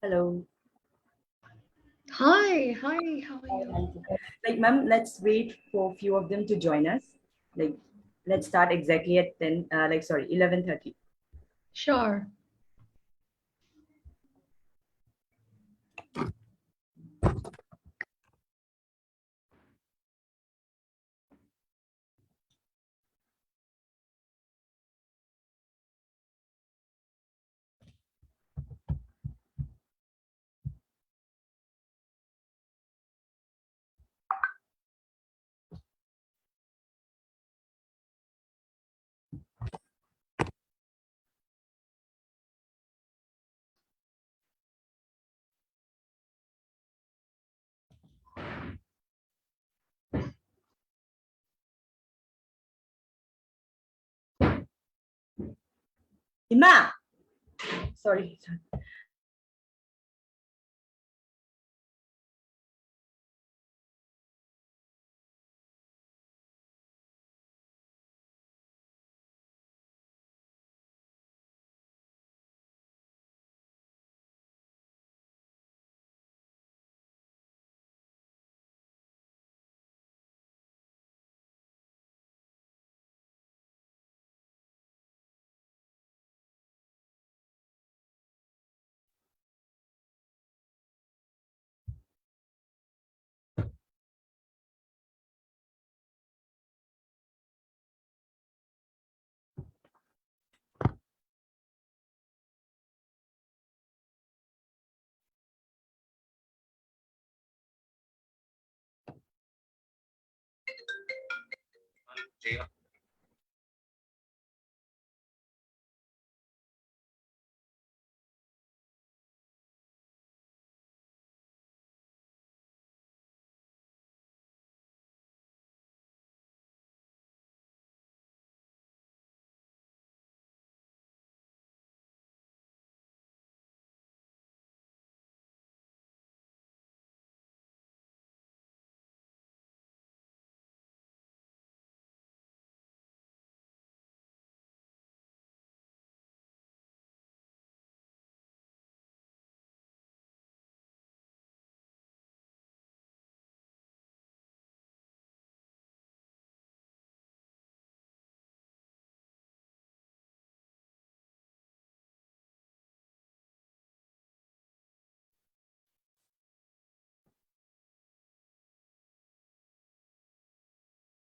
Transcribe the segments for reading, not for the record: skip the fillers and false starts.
Hello. Hi, how are Hi, you? Ankita. Ma'am, let's wait for a few of them to join us. Like, let's start exactly at 10, 11:30. Sure. Ima! Sorry.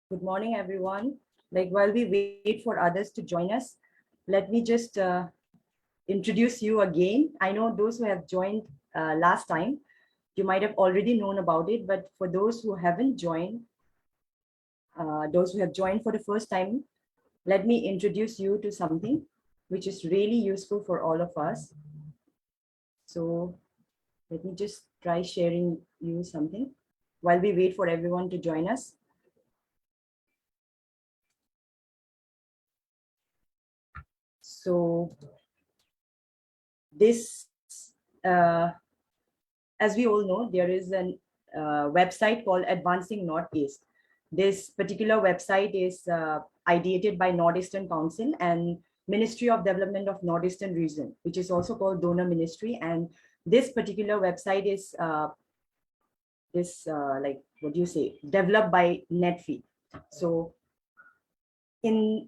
Good morning, everyone. While we wait for others to join us, let me just introduce you again. I know those who have joined last time, you might have already known about it, but for those who haven't joined, those who have joined for the first time, let me introduce you to something which is really useful for all of us. So let me just try sharing you something while we wait for everyone to join us. So this, uh, as we all know, there is an website called Advancing Northeast. This particular website is ideated by Northeastern Council and Ministry of Development of Northeastern Region, which is also called Donor Ministry. And this particular website is what do you say, developed by Netfeed. So in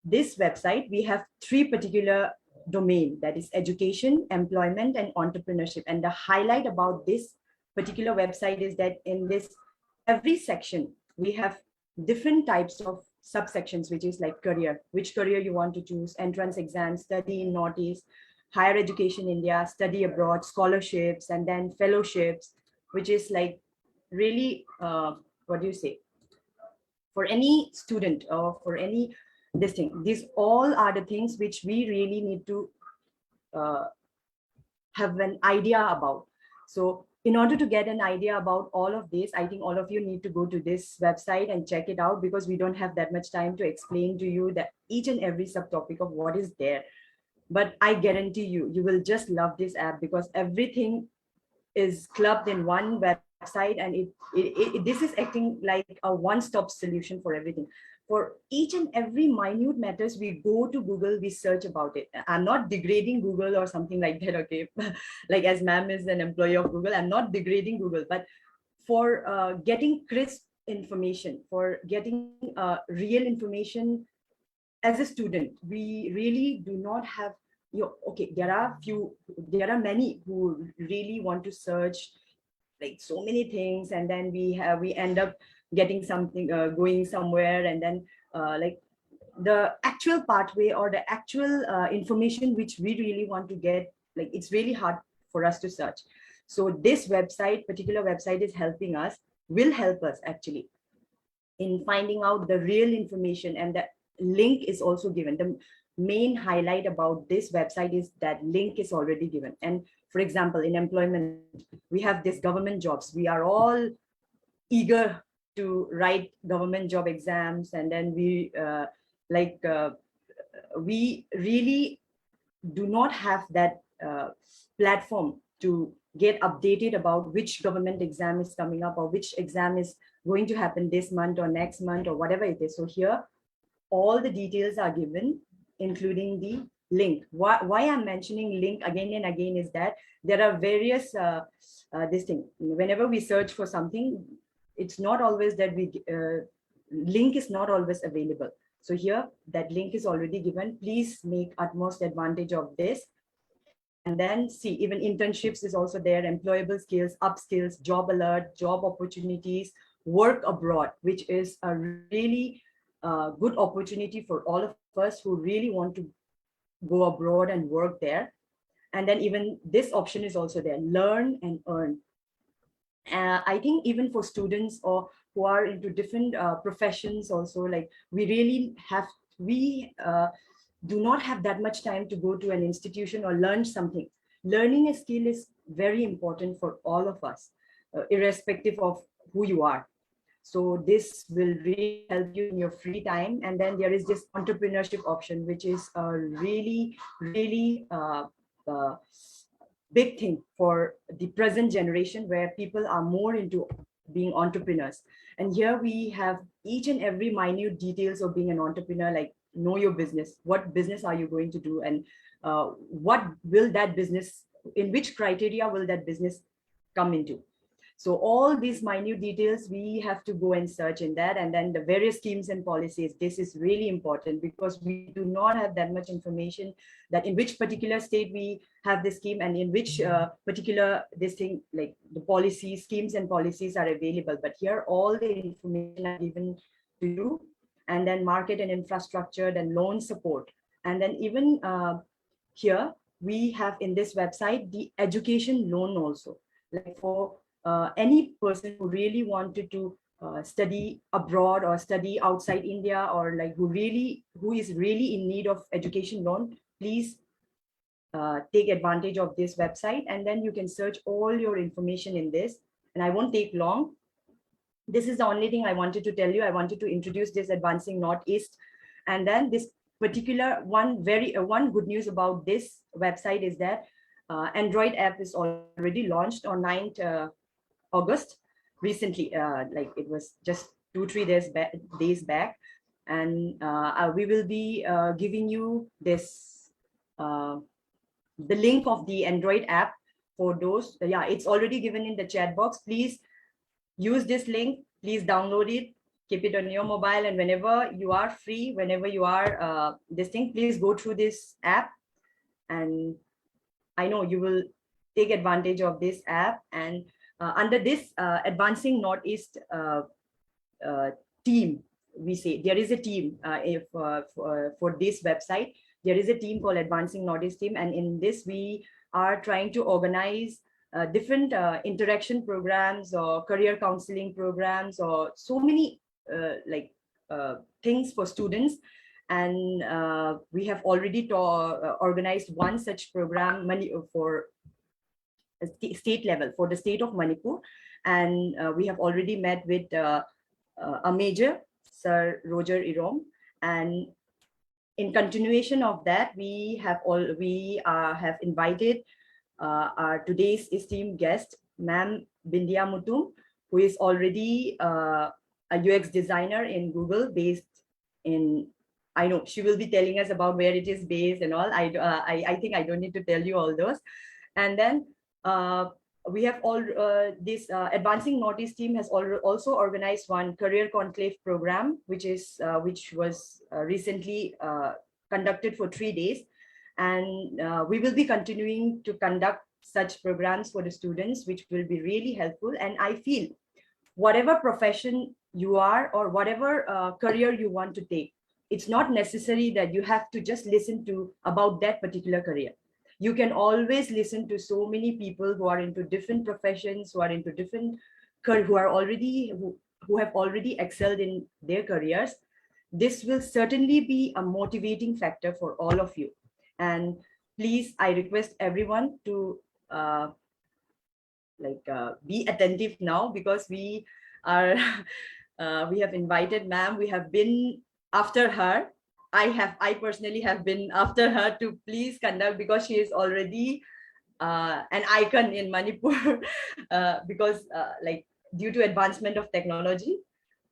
this website, we have three particular domain, that is education, employment, and entrepreneurship. And the highlight about this particular website is that in this every section, we have different types of subsections, which is like career, which career you want to choose, entrance exams, study in Northeast, higher education India, study abroad, scholarships, and then fellowships, which is like really, what do you say, for any student or for any this thing. These all are the things which we really need to uh, have an idea about. So in order to get an idea about all of this, I think all of you need to go to this website and check it out, because we don't have that much time to explain to you that each and every subtopic of what is there. But I guarantee you, you will just love this app, because everything is clubbed in one website, and this is acting like a one-stop solution for everything. for each and every minute matters, we go to Google, we search about it. I'm not degrading Google or something like that, okay? Like as ma'am is an employee of Google, I'm not degrading Google, but for getting crisp information, for getting real information as a student, we really do not have, okay, there are many who really want to search like so many things, and then we end up getting something, going somewhere, and then like the actual pathway or the actual information which we really want to get, like it's really hard for us to search. So this particular website is helping us, will help us actually in finding out the real information, and the link is also given. The main highlight about this website is that link is already given. And for example, in employment, we have this government jobs. We are all eager to write government job exams, and then we really do not have that platform to get updated about which government exam is coming up, or which exam is going to happen this month or next month or whatever it is. So here, all the details are given, including the link. Why I'm mentioning link again and again is that there are various, this thing, whenever we search for something, it's not always that link is not always available. So here, that link is already given. Please make utmost advantage of this. And then see, even internships is also there, employable skills, upskills, job alert, job opportunities, work abroad, which is a really good opportunity for all of us who really want to go abroad and work there. And then even this option is also there, learn and earn. I think even for students or who are into different professions also, like we do not have that much time to go to an institution or learn something. Learning a skill is very important for all of us, irrespective of who you are. So this will really help you in your free time. And then there is this entrepreneurship option, which is a really, really uh, big thing for the present generation, where people are more into being entrepreneurs. And here we have each and every minute details of being an entrepreneur, like know your business. What business are you going to do? And what will that business, in which criteria will that business come into? So all these minute details, we have to go and search in that. And then the various schemes and policies, this is really important, because we do not have that much information that in which particular state we have this scheme, and in which particular this thing, like the policies, schemes and policies are available. But here, all the information are given to you. And then market and infrastructure, then loan support. And then even here, we have in this website, the education loan also, like for any person who really wanted to study abroad or study outside India, or like who is really in need of education loan, please take advantage of this website. And then you can search all your information in this, and I won't take long. This is the only thing I wanted to tell you. I wanted to introduce this Advancing Northeast. And then this particular one, one good news about this website is that Android app is already launched on 9th August recently, like it was just 2-3 days back. And we will be giving you this, the link of the Android app for those. Yeah, it's already given in the chat box. Please use this link, please download it, keep it on your mobile, and whenever you are free, whenever you are this thing, please go through this app. And I know you will take advantage of this app. And under this Advancing Northeast team, we say there is a team, for this website, there is a team called Advancing Northeast team. And in this, we are trying to organize different interaction programs or career counseling programs, or so many things for students. And we have already organized one such program for state level, for the state of Manipur. And we have already met with a major, Sir Roger Irom. And in continuation of that, we have invited our today's esteemed guest, Ma'am Bindiya Mutum, who is already a UX designer in Google, based in, I know she will be telling us about where it is based and all. I think I don't need to tell you all those. And then we have all this Advancing Northeast team has also organized one career conclave program, which was recently conducted for 3 days. And we will be continuing to conduct such programs for the students, which will be really helpful. And I feel whatever profession you are or whatever career you want to take, it's not necessary that you have to just listen to about that particular career. You can always listen to so many people who are into different professions, who are into different who have already excelled in their careers. This will certainly be a motivating factor for all of you. And please, I request everyone to be attentive now, because we are we have invited ma'am. We have been after her. I personally have been after her to please conduct, because she is already an icon in Manipur because due to advancement of technology,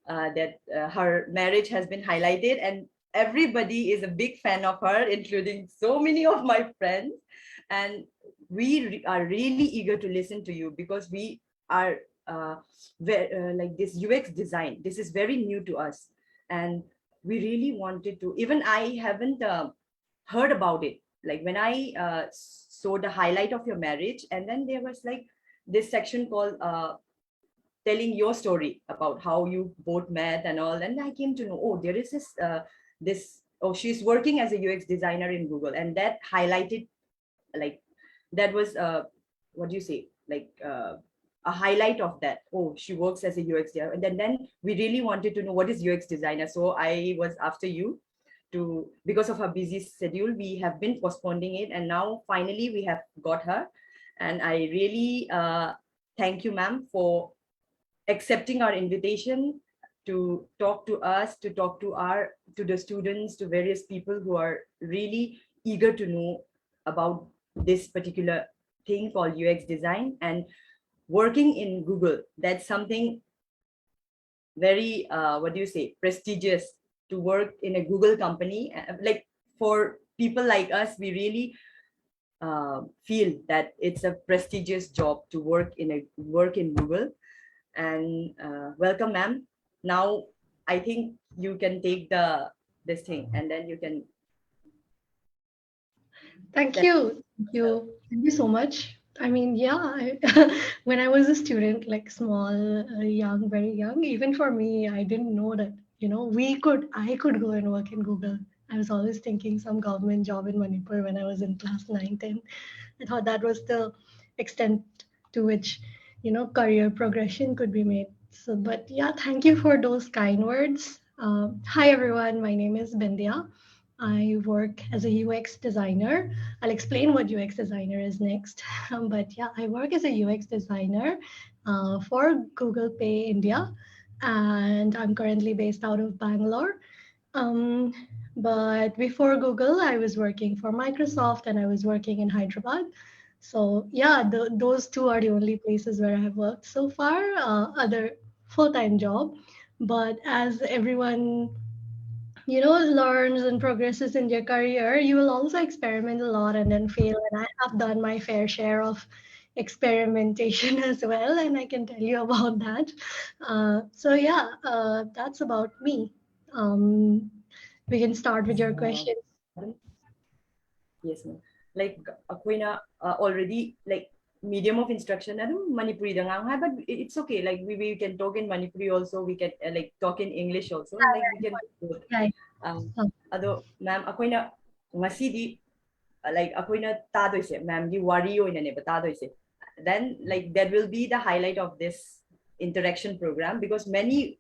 that her marriage has been highlighted, and everybody is a big fan of her, including so many of my friends. And we are really eager to listen to you, because we are like this UX design, this is very new to us, and we really wanted to, even I haven't heard about it. Like when I saw the highlight of your marriage, and then there was like this section called telling your story about how you both met and all, and I came to know, oh, there is this oh, she's working as a UX designer in Google, and that highlighted, like, that was what do you say, like a highlight of that. Oh, she works as a UX designer. And then we really wanted to know what is UX designer, so I was after you to, because of her busy schedule, we have been postponing it, and now finally we have got her. And I really thank you, ma'am, for accepting our invitation to talk to us, to talk to the students, to various people who are really eager to know about this particular thing called UX design. And working in Google, that's something very what do you say, prestigious, to work in a Google company. Like, for people like us, we really feel that it's a prestigious job to work in Google. And welcome, ma'am. Now I think you can take this thing, and then you can. Thank you. Thank you. Thank you so much. I mean, yeah, when I was a student, like small, young, very young, even for me, I didn't know that, I could go and work in Google. I was always thinking some government job in Manipur when I was in class 9, 10. I thought that was the extent to which, career progression could be made. So, but yeah, thank you for those kind words. Hi, everyone. My name is Bindiya. I work as a UX designer. I'll explain what UX designer is next. But yeah, I work as a UX designer for Google Pay India, and I'm currently based out of Bangalore. Um, but before Google, I was working for Microsoft and I was working in Hyderabad. So yeah, those two are the only places where I've worked so far. Other full-time job, but as everyone learns and progresses in their career, you will also experiment a lot and then fail. And I have done my fair share of experimentation as well, and I can tell you about that. So yeah, that's about me. Um, we can start with your question. Yes, ma'am. Like, ako'y already, like, medium of instruction na Manipuri da nga, but it's okay. Like, we can talk in Manipuri also. We can like talk in English also. Like, we can do both. Right. Ado, ma'am, ako'y ngasidi, like, ako'y tadoise, ma'am, di worry o inane ba tadoise. Then, like, that will be the highlight of this interaction program, because many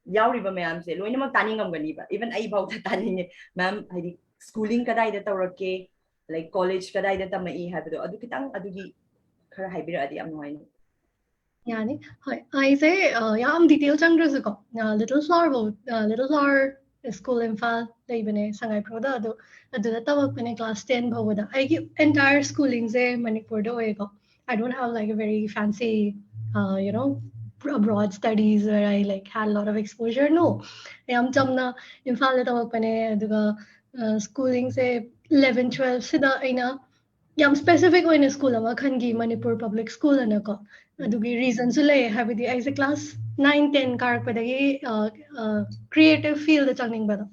yauriba ma'am say, loy namang taningam gani ba. Even ay about taning, ma'am, I schooling kada ida tawrake, like college kada ida ta mai habdo. Adu kitang adugi khara haibira adi am noy. Yani, hi. I say, yeah, I'm detailed changrus ko. Little flower boat, little flower school in Fall, Laibane, Sangay Proda, ado na tawag pa class 10 ba wada. I give entire schooling say Manipur do ego. I don't have like a very fancy, you know, abroad studies where I like had a lot of exposure. No, I'm chamna imphal ta pane aduga schooling say 11 12 sida aina yam specific oina school ama khangi Manipur public school anako adugi reason su lay habidi as a class 9 10 karak padagi creative field changning bada.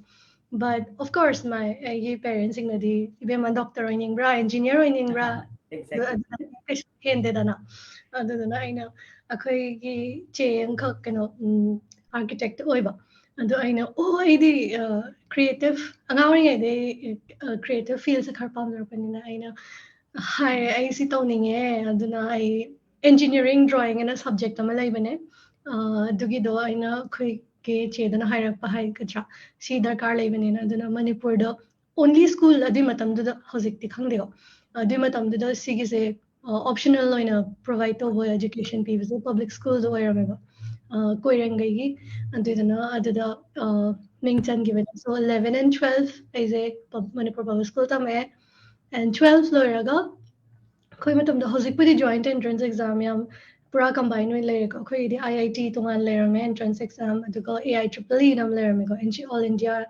But of course my parents ingnadi ibe man doctor oining bra engineer oining bra Exactly. hende dana adudana aina akhoi che angkhak kano architect oiba adu aina oh aidi creative angawring ai creative field sa khar pam panina aina hi ai si tawninge aduna ai engineering drawing ana subject ama laibane dugi do aina khoi ke chedana hairak hai katra si darkar laibane na aduna manipur do only school adi matam du hojik ti khangdego adi matam du sigi se optional oina provide to education pibs public schools oirameba koirangai gi adudana aduda ming chan given so 11 and 12 is a manipur public school tame and 12 loiraga khoi matam da hojik pudi joint entrance exam yam pura combine with layer khoi di IIT tongan layer me entrance exam aduga AIEEE nam layer me go all India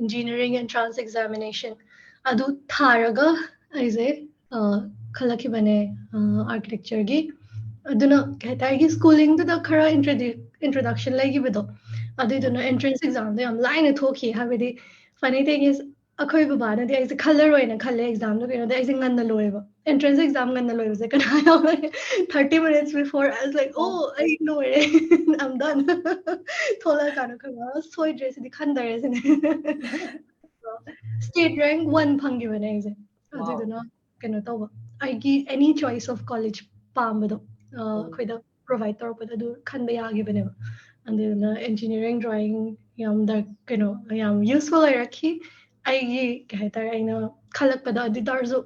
engineering entrance examination adu tharaga aise khalaki bane architecture gi aduna kehta gi schooling da khara introduction lagi bido aduna entrance exam da am line thoki habidi funny thing is akhoi baba na di aise khalar oina khalle exam da kena da aise ngan na loeba entrance exam ngan na loeba se kana 30 minutes before I was like Oh, oh I know it I'm done thola kana khanga soi dress di khandare sine state rank 1 phangibane aise wow. aduduna kena tawba aigi any choice of college pambado Oh, khoida provide tawpada du khanba yagibane aduduna engineering drawing yam da keno yam useful irakhi aigi kahtar aina khalakpada adi darzo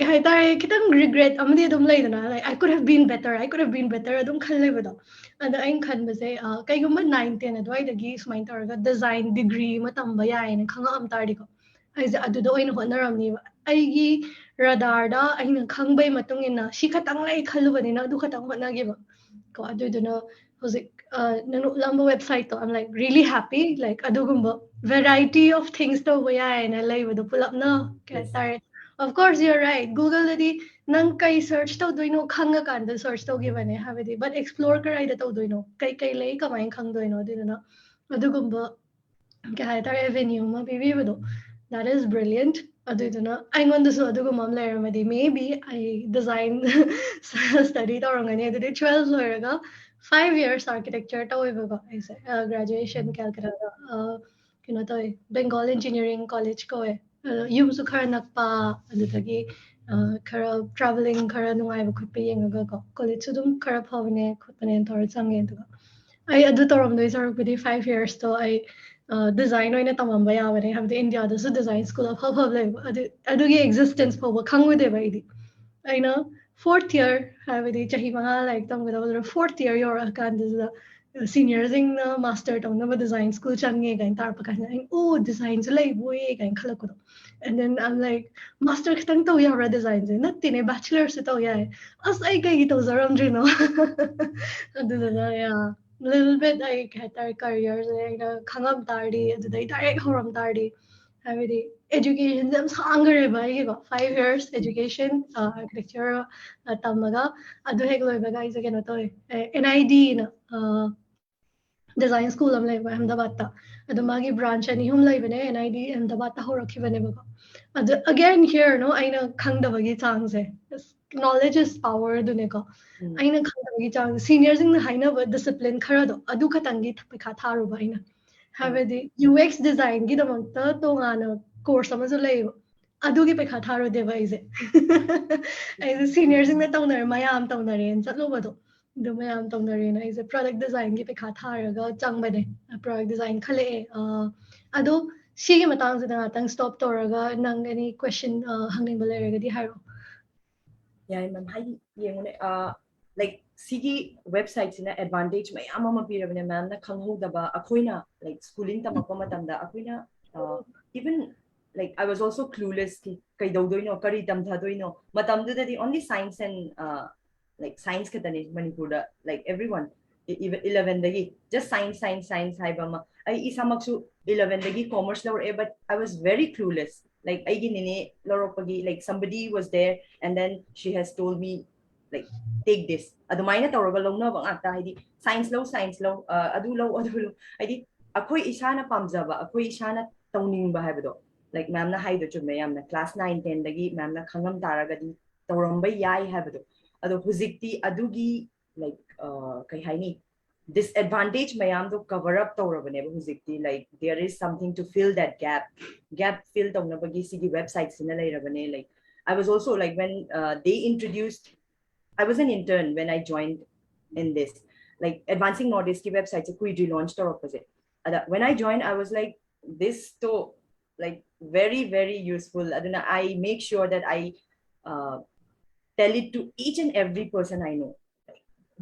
kahtar kitang regret amadi adum laidana like I could have been better I could have been better adum khalebada and ain khanbase kaigumba 9 10 adwai dagi sumain taraga design degree matamba yaina khanga am tardi ko aise aduda oina honaramni aigi radar da aina khangbai matung ina shi khatang lai khalubani na du khatang honagiba ko aduduna hojik nanu lamba website to I'm like really happy like adugumba variety of things to hoya ina laibadu pull up na yes. kahtar of course you're right Google dadi nang kai search to doino khanga kan da search to gibane habedi but explore karai da to doino kai kai lei kamai khang doino dinana adugumba kaya tar avenue ma bibibado that is brilliant aduduna aingondasu adugumam lairamadi maybe I design study torangani adudi 12 loiraga 5 years architecture tawibaga I say graduation calcutta kino toy Bengal engineering college ko yumsu khara nakpa adudagi khara traveling khara nungaiba khutpa yengaga ko college su dum khara phawne khutpane tor change aduga I adu toramdoi sarukpudi 5 years to I design oina tamamba yabane habdi India dasu design school of hub level adugi existence phoba khangwide ba idi aina fourth year habdi chahi manga like tamgada fourth year yor kan seniors in master tong na design school change gain tar pa kan oh design so lai boy gain khalako and then I'm like master kitang to yara design je natti ne bachelor se to ya as I kai to zaram jino adu da yeah little bit like had our careers like khangam tardi adudai direct horam tardi habidi education jam sangare ba yigo 5 years education architecture tamaga adu hek loiba guys again to NID na design school am laiba Ahmedabad ta adu magi branch ani hum laibane NID Ahmedabad ta horakhibane ba adu again here no aina khangdabagi changse knowledge is power dune ko aina khangdabagi chang seniors in haina ba discipline khara do adu khatangi thapikha tharu ba aina habedi UX design gi damanta tongana course amazu laiba adugi pekha tharo deba ise aise seniors in tawnar mayam tawnare chatlo bado do mayam tawnare na ise product design gi pekha tharaga changbane product design khale ado sigi matang sida tang stop toraga nang any question hangning baleraga di haro Yeah, ma'am. Hi, yengone. Like sigi websites na advantage may ama mapirabane ma'am na kangho daba akoina like schooling tamako matamda akoina even like I was also clueless ki kay daw doino kari damda doino matamda the only science and like science katani Manipur, like everyone, even 11 dagi just science haibama. I isamaksu 11 dagi commerce law, but I was very clueless. Like I nene laropagi, like somebody was there, and then she has told me, like, take this. Adumaina tawraga law na bang ata haidi science law, adu law haidi akoi isana pamjaba, akoi isana tawningba haibado. Like ma'am na haido chumme yamna class 9 10 dagi ma'am na khangam taragadi tawramba yai haibado. Ado huzikti adugi like kai haini disadvantage mayam do cover up tawrabane huzikti, like there is something to fill that gap fill tawnabagi sigi website sina lairabane. Like I was also like when they introduced, I was an intern when I joined in this, like advancing knowledge ki website se kui relaunch or opposite. When I joined, I was like, this to like very useful. Aduna I make sure that I tell it to each and every person I know.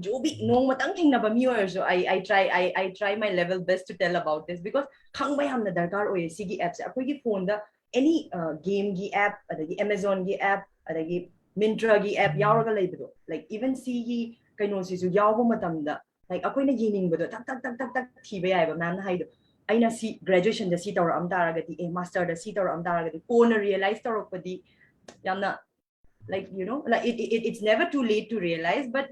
जो भी नोंग Matang thing नबा मी ओयरसो I try my level best to tell about this, because खंगबाय हमना दरकार ओय सिगी app से अखोई की phone दा any game gi app adagi Amazon gi app adagi Myntra gi app yauraga leibdo, like even sigi kaino sisu yawbo matamda like akhoi na yining bado tak thiba yai ba man haido aina si graduation da si tawra am taragati a master da si tawra am taragati kona realize tawrapadi yamna, like you know, like it's never too late to realize, but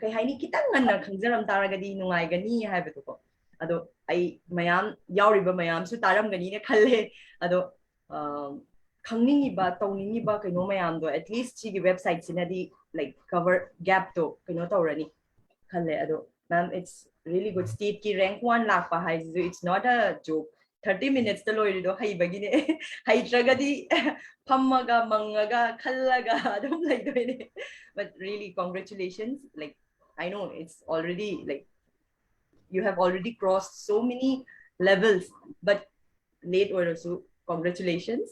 kay haini kitang nganna khangjaram taragadi nungai gani haibatu ko ado ai mayam yauriba mayam su taram gani ne khalle ado khangningi ba tawningi ba kaino mayam do at least chi website sinadi like cover gap to kaino tawrani khalle ado ma'am it's really good. State ki rank 1 lakh pa hai, it's not a joke. 30 minutes to loiri do hai bagine hai tragadi phammaga mangaga khallaga adum like doine. But really congratulations, like I know it's already like you have already crossed so many levels, but late or so congratulations.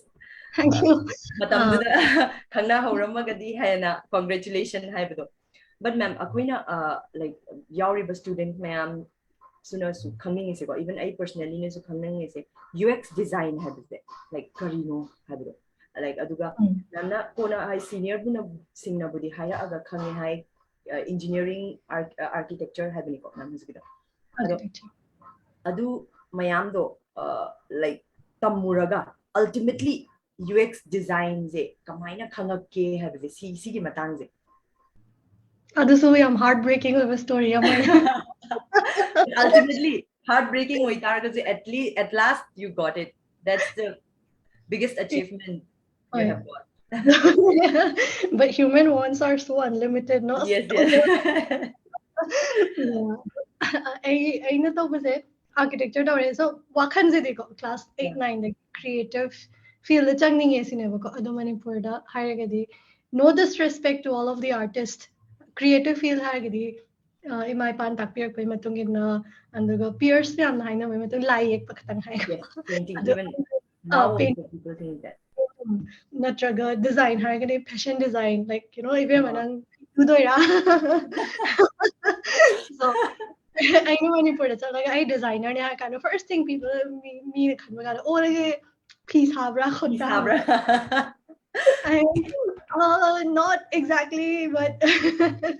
Thank you. Matamduda khangna hauramagadi hayna congratulations haibado. But ma'am akoina like yauriba student ma'am suna su khangning ise ko even I personally ne su khangning ise UX design habise like karino habdo, like aduga namna kona hai senior buna singna budi haya aga khangi hai engineering architecture habini ko nam husgida ado adu mayam do like tamuraga ultimately UX design ze kamaina khangakke habise si gi matang ze This is a heartbreaking of a story. Ultimately heartbreaking with targets, at last you got it. That's the biggest achievement you have got. But human wants are so unlimited, no? Yes. I know that architecture tawre so wakhan se deko class 8 9 the creative field the changning esi ne ko adu Manipur da haragadi. No disrespect to all of the artists, creative field haragadi imai pan takpir ko matungin na anduga peers yam na haina mai matung lai ek pakatang hai yes, painting even now also people think that natraga design haragadi fashion design, like you know if manang tudoira. So I know Manipur it's like I designer ne kind of first thing people me oh like please habra Sabra. I not exactly, but I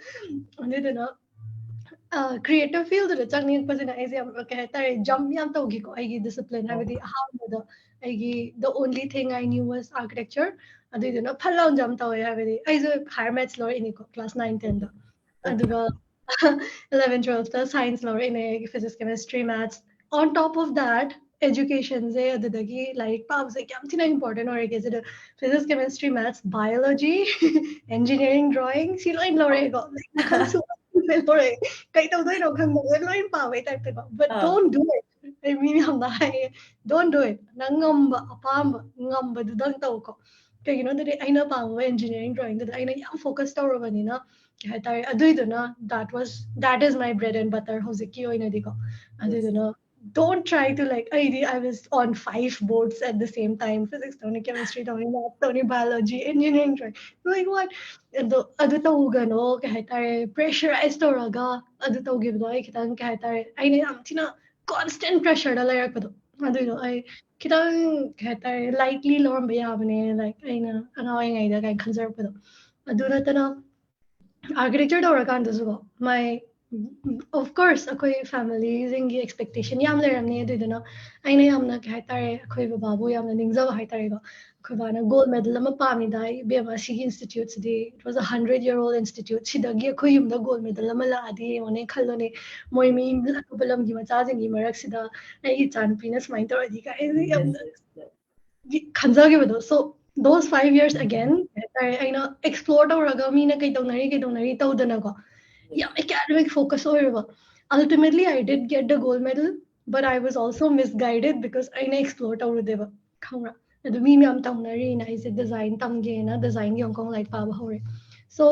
don't know. Creative field da changni pasina ai am kahta hai jump yam tawgi ko ai discipline habidi how the only thing I knew was architecture adu na phallaw jump taw habidi ai higher maths law in class 9 10 da aduga 11 12 the science law in physics chemistry maths on top of that education se adudagi like pam se kyam thina important or is it physics chemistry maths biology engineering drawing silo in law go but don't do it. I mean, don't do it. Nangamba, apamba, ngamba, dudang tau ko. Kaya you know that I know pa engineering drawing that I know focused over vanina. Kaya tayo aduy na that is my bread and butter. Hosikyo ina diko. Aduy na. Don't try to like I was on 5 boards at the same time: physics, chemistry, math, biology, engineering drawing. Like what? adu tawga no kahit tare pressurized tawraga adu tawgib no ay kitang kahit tare ay am tina constant pressure da layak pado adu no ay kitang kahit tare lightly lorm bayabane like ay na angaway ngay da kay conserve pado adu na tano architecture tawrakandasu my of course akoi families ingi expectation yam leramni aduduna aina yamna kai tare akoi babu yamna ningjaw hai tare go akoi bana gold medal ama pami dai bema si institute di it was a 100-year-old institute sidagi akoi yumda gold medal ama la adi one khallone moi mi balam gi macha jing gi marak sida ai chan pina smile tor adi ka Yes, yamna yes, yes. khanjagibado so those 5 years again aina explore tawraga mina kai tonari tawdana ko Yes. yeah academic focus over ultimately I did get the gold medal but I was also misguided because I explored over there khamra adu mi am tamnari na is design tamge na design gi ongkong light pa hore so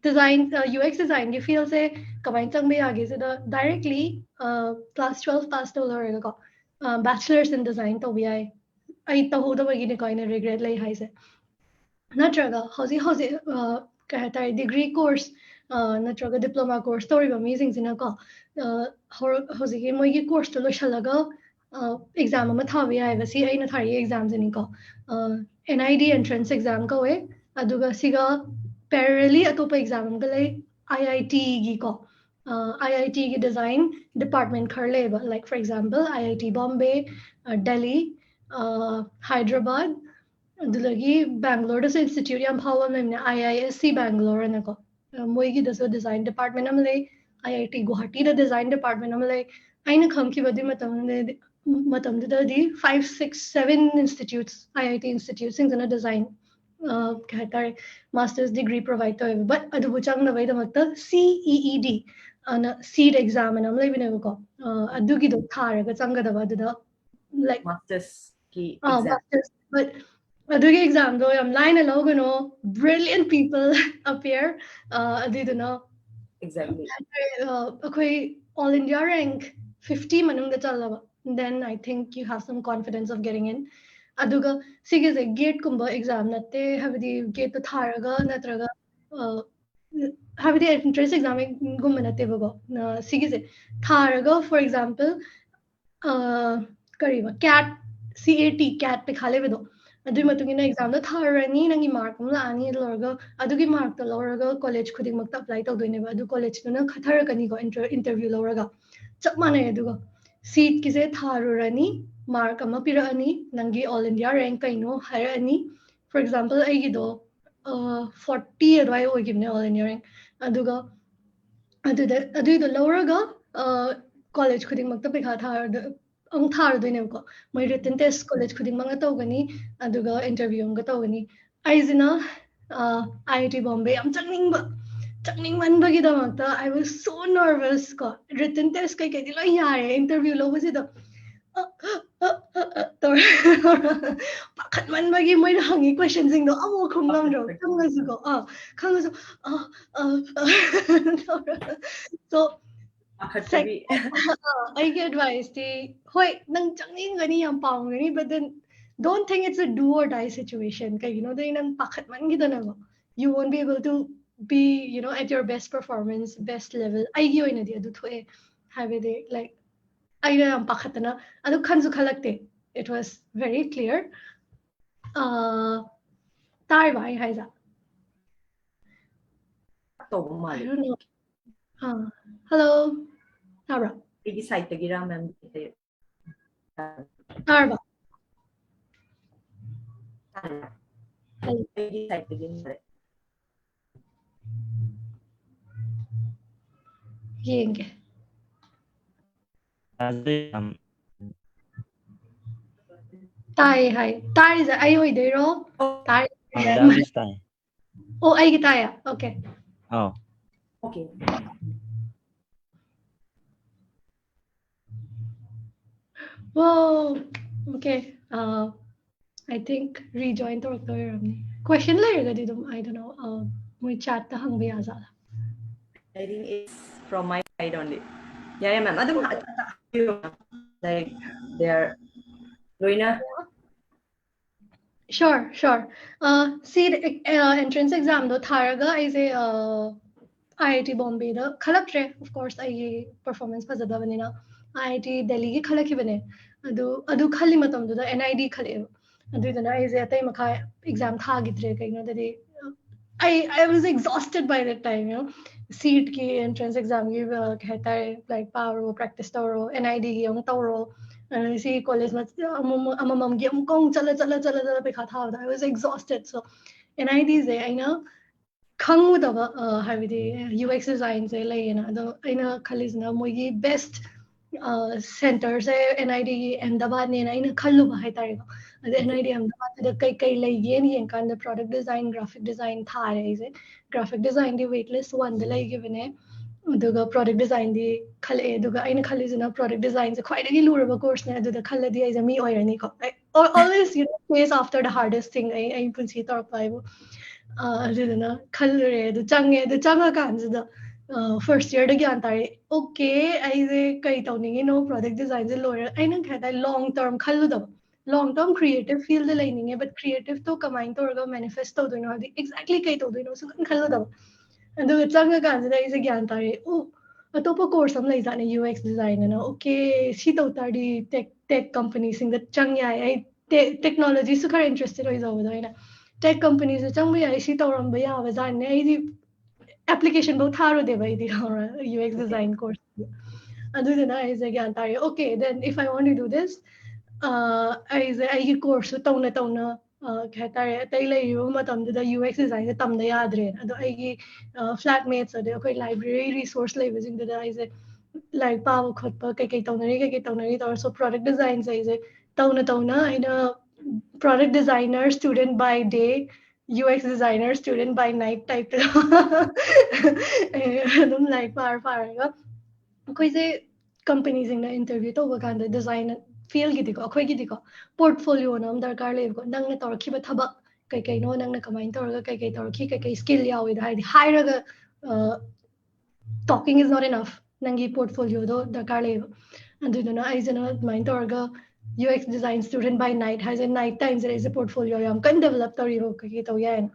design UX design you feel say kamai chang me age se the directly class 12 passed over ko bachelor's in design to bi ai to ho da gi ne ko ina regret lai hai se natraga hausi kai hatai degree course natraga diploma course toriba meeting sina ko hausi gi moi gi course to loishalaga exam ama thawi ai basi aina thari exam ni ko NID entrance exam ko we aduga siga parallelly atopa exam ga lai IIT gi ko IIT ki design department khar leba like for example IIT Bombay Delhi Hyderabad ꯑꯗꯨꯗꯒꯤ ꯕꯦꯡꯒ꯭ꯂꯣꯔꯗꯁꯨ institute ꯌꯥꯝ ꯐꯥꯎꯕ ꯑꯃ ꯂꯩꯕꯅꯦ IISC Bangalore ꯑꯅꯀꯣ ꯃꯣꯏꯒꯤꯗꯁꯨ design department ꯑꯃ ꯂꯩ IIT ꯒꯨꯋꯥꯍꯥꯇꯤꯗ design department ꯑꯃ ꯂꯩ ꯑꯩꯅ ꯈꯪꯈꯤꯕꯗꯤ ꯃꯇꯝꯗꯨꯗꯗꯤ 5 6 7 ꯏꯟꯁꯇꯤꯇ꯭ꯌꯨꯠꯁ IIT ꯏꯟꯁꯇꯤꯇ꯭ꯌꯨꯠꯁꯤꯡꯁꯤꯅ ꯗꯤꯖꯥꯏꯟ ꯀꯩ ꯍꯥꯏꯇꯥꯔꯦ ꯃꯥꯁꯇꯔꯁ ꯗꯤꯒ꯭ꯔꯤ ꯄ꯭ꯔꯣꯚꯥꯏꯗ ꯇꯧꯋꯦꯕ ꯕꯠ ꯑꯗꯨꯕꯨ ꯆꯪꯅꯕꯒꯤꯗꯃꯛꯇ CEED ꯑꯅ seed exam ꯑꯅ ꯑꯃ ꯂꯩꯕꯅꯦꯕꯀꯣ ꯑꯗꯨꯒꯤꯗꯣ ꯊꯥꯔꯒ ꯆꯪꯒꯗꯕ ꯑꯗꯨꯗ like Masters ki exam. masters but ꯑꯗꯨꯒꯤ ꯑꯦꯛꯖꯥꯝꯗꯣ ꯌꯥꯝ ꯂꯥꯏꯅ ꯂꯧꯒꯅꯣ brilliant people appear ꯑꯗꯨꯗꯨꯅ Exactly. ꯑꯩꯈꯣꯏ all India rank 50 manungda chalaba then I think you have some confidence of getting in aduga sigise gate kumba exam natte habidi gate to tharaga natraga habidi entrance exam gumba natte bago sigise tharaga for example kariba cat pe khale bedo adui matungina exam da tharani nangi mark am laani lorga adugi mark ta lorga college khuding mak apply tawdoine ba adu college na khathara go interview lorga chap mane aduga seat kise tharurani mark ama pirani nangi all India rank kaino harani for example aigido 40 adwai ogibne all India rank aduga aduido lowraga college khuding makta pekha ang thardoinebko moi written test college khuding manga tawgani aduga interview amga tawgani aizina IIT Bombay am changning manbagi damakta I was so nervous ko written test kai kai lo yare interview lo basi da pakhat manbagi moi hangi question sing do amo khumlam ro kangasu ko kangasu so Pakhatbi. ꯑꯩꯒꯤ ꯑꯦꯗꯚꯥꯏꯁꯇꯤ ꯍꯣꯏ ꯅꯪ ꯆꯪꯅꯤꯡꯒꯅꯤ ꯌꯥꯝ ꯄꯥꯝꯒꯅꯤ but then don't think it's a do or die situation ꯀꯩꯒꯤꯅꯣꯗꯤ ꯅꯪ ꯄꯥꯈꯠꯃꯟꯈꯤꯗꯅꯀꯣ you won't be able to be at your best performance best level ꯑꯩꯒꯤ ꯑꯣꯏꯅꯗꯤ ꯑꯗꯨ ꯊꯣꯛꯑꯦ ꯍꯥꯏꯕꯗꯤ like ꯑꯩꯅ ꯌꯥꯝ ꯄꯥꯈꯠꯇꯅ ꯑꯗꯨ ꯈꯟꯁꯨ ꯈꯜꯂꯛꯇꯦ it was very clear ꯇꯥꯔꯤꯕ ꯑꯩ ꯍꯥꯏꯁꯦ Tawba I mali. don't know hello ꯇꯥꯕ꯭ꯔꯥ Igi site tagira ma'am. ꯇꯥꯔꯕ Igi site tagin. yenge ꯇꯥꯏ ꯍꯥꯏ ꯇꯥꯔꯤꯁꯦ ꯑꯩ ꯑꯣꯏꯗꯣꯏꯔꯣ ꯇꯥꯔꯤ Davis tayo. ꯑꯣ ꯑꯩꯒꯤ ꯇꯥꯏꯌꯦ okay Oh. Okay. whoa okay I think rejoin ꯇꯧꯔꯛꯇ ꯑꯣꯏꯔꯝꯅꯤ question ꯂꯩꯔꯒꯗꯤ ꯑꯗꯨꯝ I don't know ꯃꯣꯏ chatꯇ ꯍꯪꯕ ꯌꯥꯖꯥꯠꯂꯥ I think it's from my side only. Yeah, ma'am. Adam, like they're Roina. Sure. See the entrance exam do tharaga aise IIT Bombay da khalaktre of course ai performance fazadabanina IIT Delhi gi khalakibane adu khali matam da NID khale adu dana aise atai makha exam thagidre kaino dadi I was exhausted by that time, you know. Seat ki entrance exam ki कहता है like power practice toro NID ki ang toro si college में amam ki am kong chala pe khatha I was exhausted. So NID is aina khangudaba habidi UX design se layena ado aina khalisna moigi best center se NID Ahmedabad ne aina khalluba hai tare ado NID Ahmedabad da kai lay yen kan the product design graphic design thare is graphic design di waitlist one the lay given aduga product design di khale aduga aina khalisna product design se khwaidagi luraba course ne aduda khalladi ai mi oirani ko always you know face after the hardest thing I punsi tor paibo ꯑꯗꯨꯗꯨꯅ ꯈꯜꯂꯨꯔꯦ ꯑꯗꯨ ꯆꯪꯉꯦ ꯑꯗꯨ ꯆꯪꯉꯀꯥꯟꯁꯤꯗ first ꯌꯔꯗ ꯒ꯭ꯌꯥꯟ ꯇꯥꯔꯦ okay ꯑꯩꯁꯦ ꯀꯩ ꯇꯧꯅꯤꯡꯉꯤꯅꯣ product ꯗꯤꯖꯥꯏꯟꯁꯦ ꯂꯣꯏꯔ ꯑꯩꯅ ꯀꯩ ꯍꯥꯏꯇꯥꯔꯦ ꯂꯣꯡ ꯇꯔꯝ ꯈꯜꯂꯨꯗꯕ ꯂꯣꯡ ꯇꯔꯝ ꯀ꯭ꯔꯤꯌꯦꯇꯤꯞ ꯐꯤꯜꯗ ꯂꯩꯅꯤꯡꯉꯦ ꯕꯠ ꯀ꯭ꯔꯤꯌꯦꯇꯤꯞꯇꯣ ꯀꯃꯥꯏꯅ ꯇꯧꯔꯒ ꯃꯦꯅꯤꯐꯦꯁ ꯇꯧꯗꯣꯏꯅꯣ ꯍꯥꯏꯕꯗꯤ ꯑꯦꯛꯖꯦꯛꯠꯂꯤ ꯀꯩ ꯇꯧꯗꯣꯏꯅꯣ ꯁꯨꯡꯈꯟ ꯈꯜꯂꯨꯗꯕ ꯑꯗꯨꯒ ꯆꯪꯉꯀꯥꯟꯁꯤꯗ ꯑꯩꯁꯦ ꯒ꯭ꯌꯥꯟ ꯇꯥꯔꯦ ꯑꯣ ꯑꯇꯣꯞꯄ ꯀꯣꯔꯁ ꯑꯃ ꯂꯩꯖꯥꯠꯅꯦ ꯌꯨ ꯑꯦꯛꯁ ꯗꯤꯖꯥꯏꯟ ꯑꯅ ꯑꯣꯀꯦ ꯁꯤ ꯇꯧ ꯇꯥꯔꯗꯤ ꯇꯦꯛ ꯀꯝꯄꯅꯤꯁꯤꯡꯗ ꯆꯪ ꯌꯥꯏ ꯑꯩ ꯇꯦꯛꯅꯣꯂꯣꯖꯤꯁꯨ ꯈꯔ ꯏꯟꯇꯔꯦꯁꯇꯦꯠ ꯑꯣꯏꯖꯕꯗꯣ ꯑꯩꯅ ꯇꯦꯛ ꯀꯝꯄꯅꯤꯁꯨ ꯆꯪꯕ ꯌꯥꯏ ꯁꯤ ꯇꯧꯔꯝꯕ ꯌꯥꯕꯖꯥꯠꯅꯦ ꯑꯩꯗꯤ application both थारुदेबा इदी UX Okay. design course aduduna aise gyan tare okay then if I want to do this aise ai course tauna kya tare tai lai yu matamda UX design tamda yadre ado ai flatmates ado koi library resource lai bising da aise like pawa khotpa kai taunari tor so product design aise tauna aina product designer student by day UX designer student by night type ꯑꯗꯨꯝ ꯂꯥꯏꯔꯤꯛ ꯄꯥꯔꯒ ꯑꯩꯈꯣꯏꯁꯦ ꯀꯝꯄꯅꯤꯁꯤꯡꯅ interview ꯇꯧꯕ ꯀꯥꯟꯗ design ꯐꯤꯜꯒꯤꯗꯤꯀꯣ ꯑꯩꯈꯣꯏꯒꯤꯗꯤꯀꯣ ꯄꯣꯔꯠꯐꯣꯂꯤꯌꯣꯅ ꯑꯃ ꯗꯔꯀꯥꯔ ꯂꯩꯌꯦꯕꯀꯣ ꯅꯪꯅ ꯇꯧꯔꯛꯈꯤꯕ ꯊꯕꯛ ꯀꯩꯀꯩꯅꯣ ꯅꯪꯅ ꯀꯃꯥꯏꯅ ꯇꯧꯔꯒ ꯀꯩꯀꯩ ꯇꯧꯔꯛꯈꯤ ꯀꯩꯀꯩ ꯁ꯭ꯀꯤꯜ ꯌꯥꯎꯋꯤꯗꯣ ꯍꯥꯏꯗꯤ ꯍꯥꯏꯔꯒ talking is not enough nangi portfolio do dakar leba aduduna aisena admine torga UX design student by night has a night times there is a portfolio yam kan develop tori ho ki to yan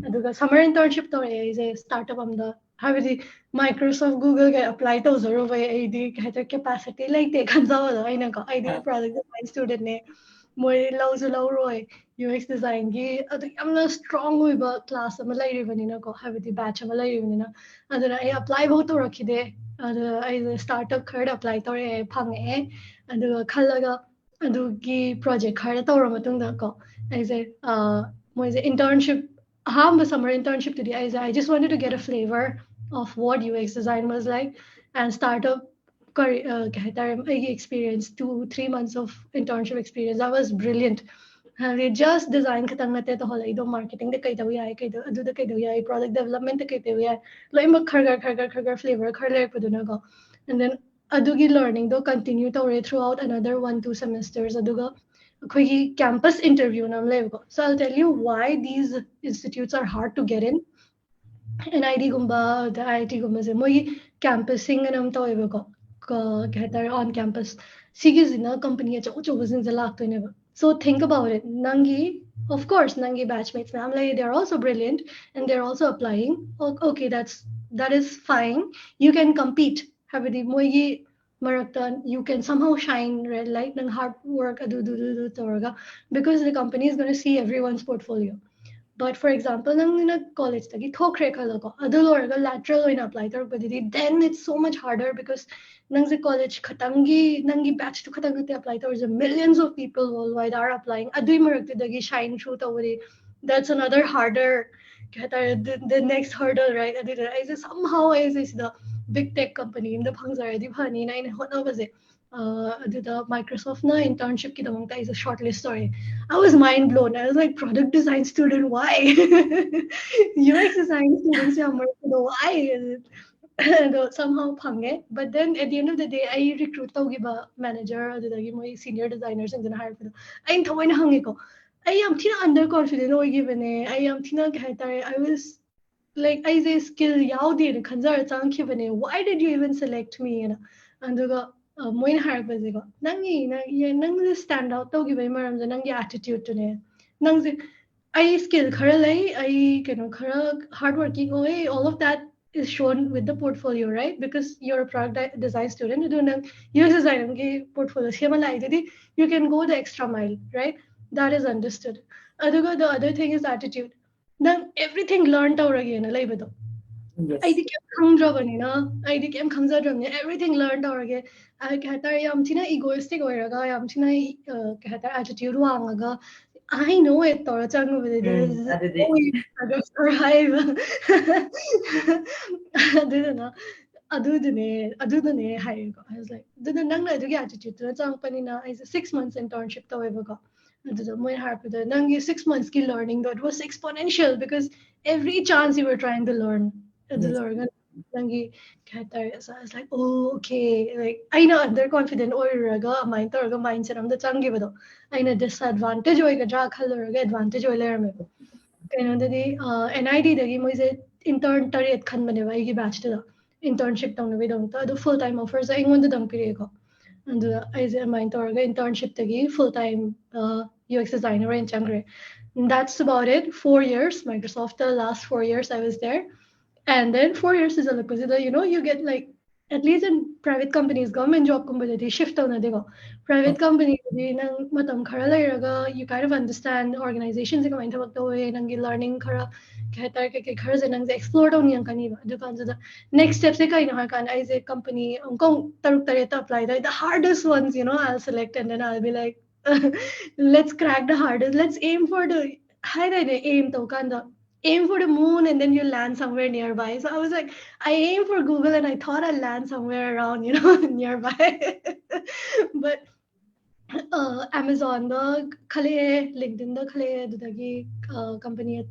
aduga summer internship tori is a startup am the habidi Microsoft Google get apply to zero by id kata capacity like te kan zawa do aina ko id product design student ne moi lau zu lau roi UX design gi adu yamna strong oiba class ama lairibani na ko habidi batch ama lairibani na aduna I apply both to rakhide adu I startup khard apply tore phange adu khallaga adugi project khard tawra matungda ko I say moi internship ahamba summer internship today I just wanted to get a flavor of what UX design was like and startup experience 2-3 months of internship experience that was brilliant just design khatang nate to holai do marketing de kai dawi ai kai do adu de kai dawi ai product development de kai dawi ai loi ma khargar flavor kharler paduna go and then adugi learning do continue to throughout another 1-2 semesters aduga akhoi campus interview nam lebo so I'll tell you why these institutes are hard to get in NID gumba, the IIT gumba se moi campusing nam taweba ko kehtar on campus sigizina company acha ucho business lakto ne so think about it nangi of course nangi batchmates nam like they're also brilliant and they're also applying okay that is fine you can compete habidi moi marakta you can somehow shine red light and hard work adu toraga because the company is going to see everyone's portfolio but for example, nang na college tagi thokre khalo ko adu lorga lateral oina apply tar padidi then it's so much harder because nang sa college khatangi nangi batch to khatang te apply tar millions of people worldwide are applying adui marakti dagi shine through tawri that's another harder the next hurdle right adu I say somehow I say the big tech company in the phangzar di phani na in hotna baze the Microsoft na internship ki damang is a shortlist story. I was mind blown. I was like, product design student, why? UX design students, why? Somehow phange. But then at the end of the day, I recruit tawgiba manager, the senior designers and then hire for them. I thawai na hangi ko. I am tina underconfident or given I am tina kahitare. I was like I say skill yaudi khanjar chang khibane. Why did you even select me? And moin harbazigo. Nangi nang stand out to give maram nangi attitude to ne. Nang I skill khara lai I khara hardworking away all of that is shown with the portfolio, right? Because you're a product design student, you do UX design portfolio. You can go the extra mile, right? That is understood. The other thing is attitude. Nang everything learned again, like Yes. I became khangdrabanina. I became khangdrabani. Everything learned again. I kahtar yamchina egoistic oiraga yamchina kahtar attitude wangaga. I know it tora chang there is no Adede. way to survive. Adudana adudane hi. I was like, dudana nang na adugi attitude tora chang panina. I 6 months internship to ever my happy that nangi 6 months ki learning that was exponential because every chance you were trying to learn Yes. nangi so I was like, oh, okay, like I know underconfident or mindset of the changi but I know disadvantage or advantage or learn kaya NID dagi mo is intern tari at kan bane ba batch da internship tang nabi dong ta full time offers ay ngon dang pire ko and I mind internship tagi full time UX designer in Changre. That's about it. 4 years, Microsoft. The last 4 years I was there, and then 4 years is a look because you get like at least in private companies, government job company shift on the private Okay. company nang matam khara lairaga you kind of understand organizations ka mainta bakta way nang learning khara kahtar ke khara se nang explore on yang kani ba dukan the next step se kai na kan as a company kong taruk tare ta apply the hardest ones I'll select and then I'll be like let's crack the hardest, let's aim for the high aim to kanda aim for the moon and then you land somewhere nearby. So I was like, I aim for Google and I thought I'd land somewhere around, nearby. But Amazon the khale, LinkedIn the khale, the company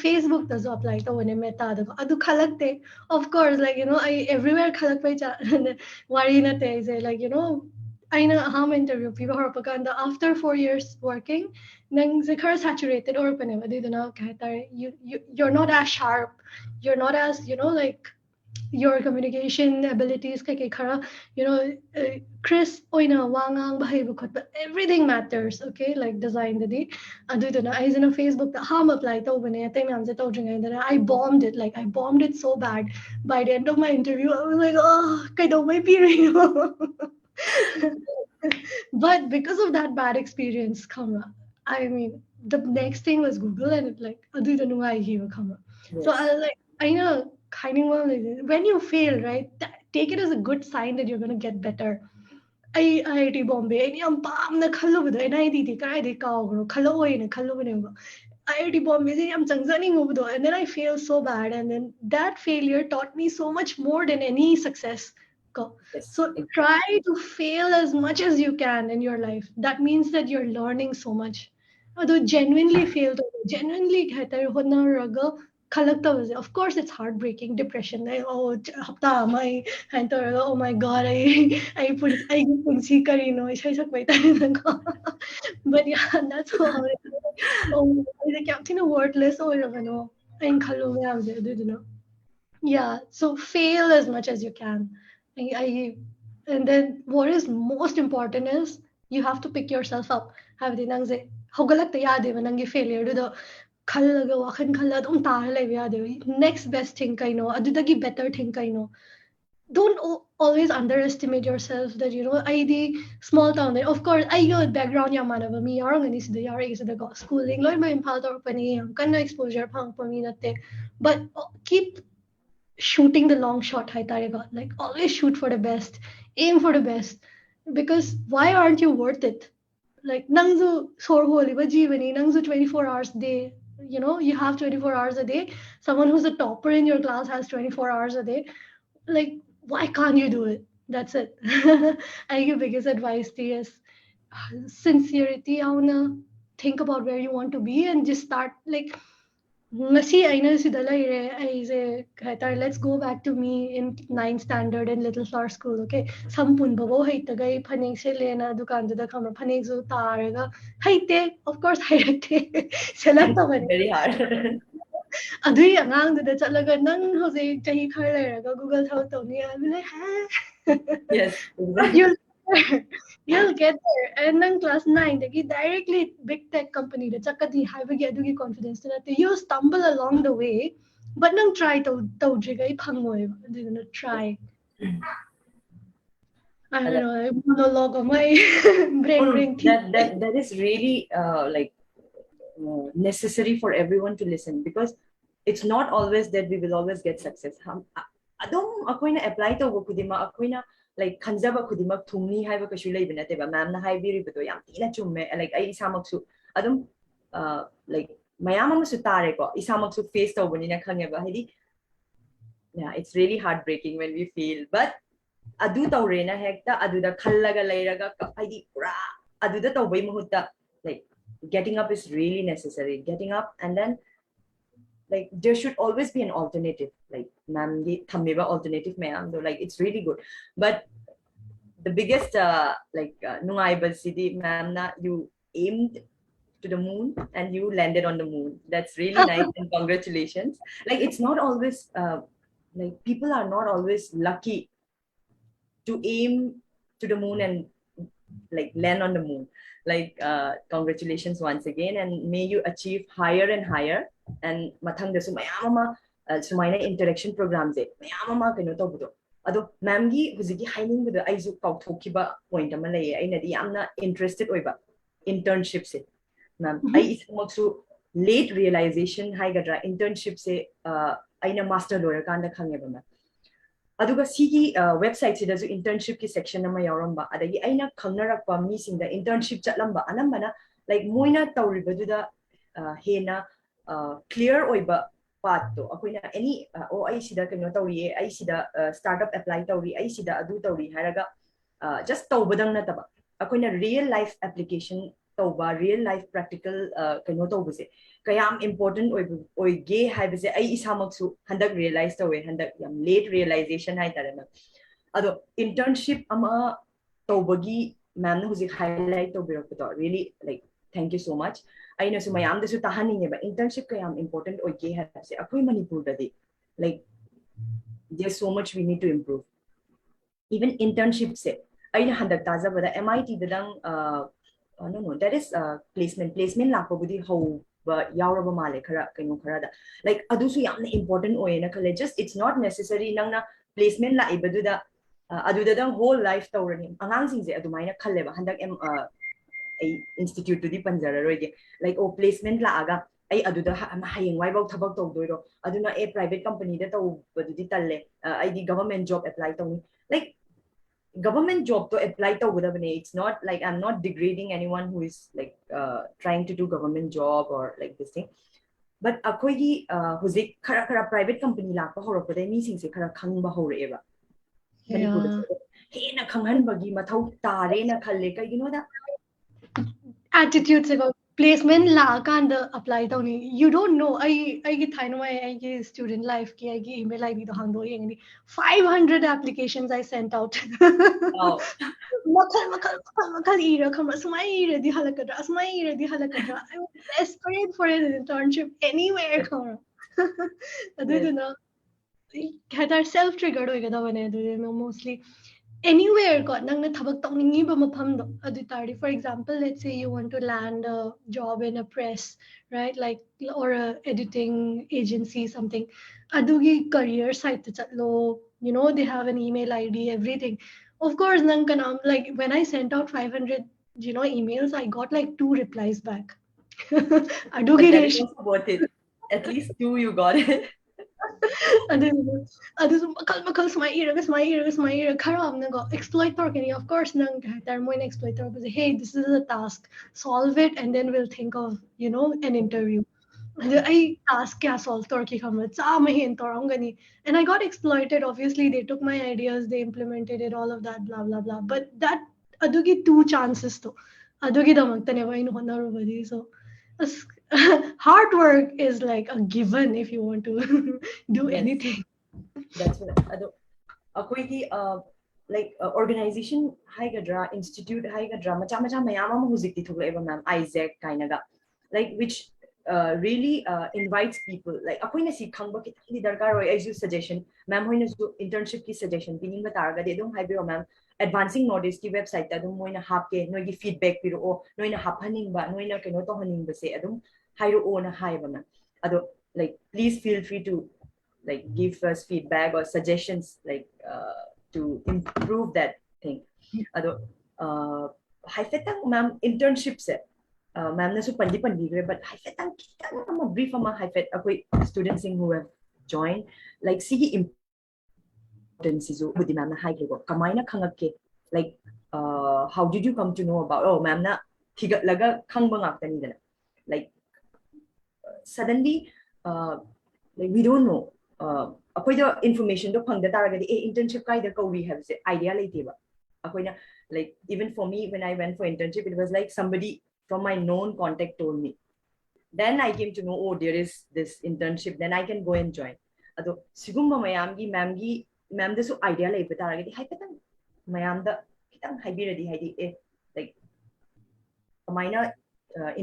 Facebook does apply to one meta the adu khalakte. Of course, like I everywhere khalak pai cha worry na te is like I know how interview people are propaganda after 4 years working nang zikar saturated or panema dito na kahit you're not as sharp, you're not as like your communication abilities kay khara Chris oina wangang bahay bukot but everything matters, okay, like design the day adu na I in a Facebook the ham apply to bane tay nam se to that I bombed it, like I bombed it so bad by the end of my interview I was like oh kay daw may period. But because of that bad experience camera I mean the next thing was Google and it like adu na I hear camera so I Yes. was like I know kind of well, when you fail right take it as a good sign that you're going to get better IIT Bombay and yung pam na khalo do NIT karay di kawo khalo oy na khalo ne IIT Bombay din yung changzaning do and then I failed so bad and then that failure taught me so much more than any success ko. Yes. So try to fail as much as you can in your life. That means that you're learning so much. Although genuinely failed, genuinely of course it's heartbreaking, depression. Like, oh, hapta my oh my god, I punsi karino, but yeah, that's how it is. Oh, the captain of worthless or no, I'm yeah, so fail as much as you can. I and then what is most important is you have to pick yourself up. Have the nang say hogalak ta yaad hai nang failure do the khallaga wakhan khalla dum tar lai yaad next best thing kai no adudagi better thing kai no don't always underestimate yourself that I the small town there of course I know background ya manava mi yarang ani sida yara is the schooling loy ma impal tor pani ang kana exposure phang pa mi natte but keep shooting the long shot hai tarega like always shoot for the best, aim for the best because why aren't you worth it like nangzu sor holi ba jeevani nangzu 24 hours a day you have 24 hours a day someone who's a topper in your class has 24 hours a day like why can't you do it that's it. I give biggest advice to you is sincerity I wanna think about where you want to be and just start like Ngasi aina si dalay I say let's go back to me in ninth standard in Little Flower School okay sampun babo hay tagay phanig se lena dukan da khamra phanig zu tarega haite of course haite sela ta bani Very hard. adui angang da chatlaga nang hose chahi khar leraga Google thau tawni I'll be like ha Yes. but Exactly. you'll get there. And then class 9, they directly big tech company, the chakati hybrid adugi confidence that you stumble along the way, but nang try to jiga ipangmoy. They're gonna try. I I don't like- know, monologue of my brain Oh, brain that teeth. that that is really like necessary for everyone to listen, because it's not always that we will always get success. Adom akoina apply to kudima akoina like khanjaba khudimak thumni haiba kashu leiba nateba ma'am na haibiri bedo yam tina chumme like ai isamaksu adum like mayam amasu tare ko isamaksu face tawbani na khangeba hedi. Yeah, it's really heartbreaking when we feel, but adu tawrena hekta aduda khallaga leiraga haidi pura aduda tawbai mahutta like getting up is really necessary. Getting up, and then like there should always be an alternative, like ma'am the thameba alternative ma'am, though like it's really good. But the biggest nungaibal city ma'am na you aimed to the moon and you landed on the moon. That's really nice and congratulations. Like it's not always like people are not always lucky to aim to the moon and like land on the moon. Like congratulations once again, and may you achieve higher and higher. And mathang da sumayama sumaina interaction programs e mayama kano tobudo ado ma'am gi huzigi haining budo aizu kauthokiba point ama lay aina di amna interested oiba internships e ma'am ai ismaksu late realization haigadra internships e aina master lawyer kanda khangeba ma'am aduga sigi website sida ju internship ki section ama yauramba adagi aina khangnarakpa mi singda internship chatlamba anambana like moina tawribaduda hena clear oiba path to akoina any ai sida kano tawri ai sida startup apply tawri ai sida adu tawri haraga just tawbadang na taba akoina real life application tawba real life practical kano tawbase kayam important oige haibase ai isamaksu handak realize tawe handak yam late realization hai tarana ado internship ama tawbagi ma'am na huzik highlight tawbirakto really like thank you so much. I know so mayam desu tahaninge ba internship kayam important oige haibase akoi manipur dadi like there's so much we need to improve. Even internship se aina handak taza bada MIT dadang no that is placement lakpa budi how yauraba male khara kaino khara da like adusu yamna important oina khale just it's not necessary nangna placement la ibaduda aduda dang whole life tawrani angang sing je adumaina khalleba handak ai institute to di panjara roige like oh placement la aga ai aduda hayeng wai bau thabak tawdoiro aduna a private company da taw badudi talle ai di government job apply tawni like government job to apply to wudabane. It's not like I'm not degrading anyone who is like trying to do government job or like this thing, but akoigi huzik khara private company la pa horok de mi sing se khara khangba horeba manipur he na khanghan bagi mathau tare na khalle kai you know that attitudes about placement la kan the apply tawni you don't know I gi thaino I gi student life ki I gi email id to hang do yeng ni 500 applications I sent out oh makal ira khamra sumai ira di halakadra asmai ira di halakadra I was desperate for an internship anywhere khamra aduduna had self triggered hoigada bane adu mostly anywhere got nangna thabak tawningi ba mafam do adu tari for example let's say you want to land a job in a press right like or a editing agency something adugi career site to chatlo you know they have an email id everything of course nang kanam like when I sent out 500 emails I got like 2 replies back but adugi that is also worth it. At least 2 you got it. Aduh, makal smile karam na go exploit torkani. Of course, nang tar mo exploit tor hey, this is a task, solve it, and then we'll think of an interview. I task kya solve torki khamra cha mahin torang gani, and I got exploited. Obviously, they took my ideas, they implemented it, all of that, blah blah blah. But that adugi 2 chances to adugi damak tane ba inu honaru badi so. Hard work is like a given if you want to do Yes, anything. that's what akoigi like organization haigadra institute haigadra macha mayam ama huzikti thuleba ma'am Isaac kainaga like which really invites people like akoina si khangba kitali darkar oi aisu suggestion ma'am hoina su internship ki suggestion pininga targa de dum haibiro ma'am advancing knowledge ki website ta dum moina hapke noi gi feedback piro o noina haphaning ba noina keno to haning ba se adum hairo o na haiba ma'am ado like please feel free to like give us feedback or suggestions like to improve that thing ado haifetang ma'am internship se ma'am na su pandi but haifet ang kita ama brief ama haifet akoi students who have joined like sige importance isu budi ma'am na haigego kamay na khangake like how did you come to know about oh ma'am na higat laga khangba ngaktani dana like suddenly like we don't know akoida information do phangda taragadi internship kaida kauri have idea laiteba akoina like even for me when I went for internship it was like somebody from my known contact told me then I came to know oh there is this internship then I can go and join ado sigumba mayam gi ma'am da su idea laiba taragadi hai patang mayam da kitang haibiradi haidi like kamaina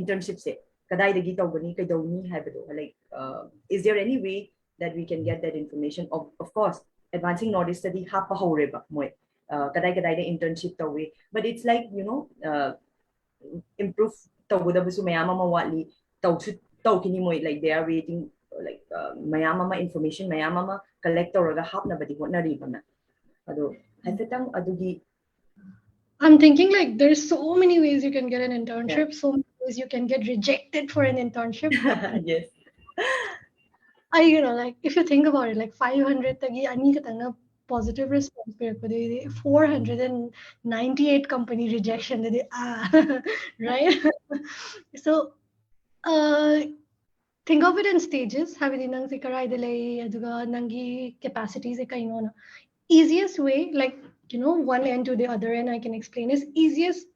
internship se kadaidagi tawgani kaidawni haibado like is there any way that we can get that information of course advancing knowledge study hapa horeba moy kadai the internship tawi but it's like you know improve tawgodabusu mayama ma watli tawsu tawkini moy like they are waiting like mayama ma information mayama ma collect tawraga hapna badi hotnari bana ado haifetang adugi I'm thinking like there's so many ways you can get an internship, so many ways you can get rejected for an internship. yes You know, like if you think about it, like 500 tagi ani katanga positive response pe 498 company rejection right. So think of it in stages. Habidi nang si karai delay aduga nangi capacities e kaino na. Easiest way, like one end to the other end, I can explain is easiest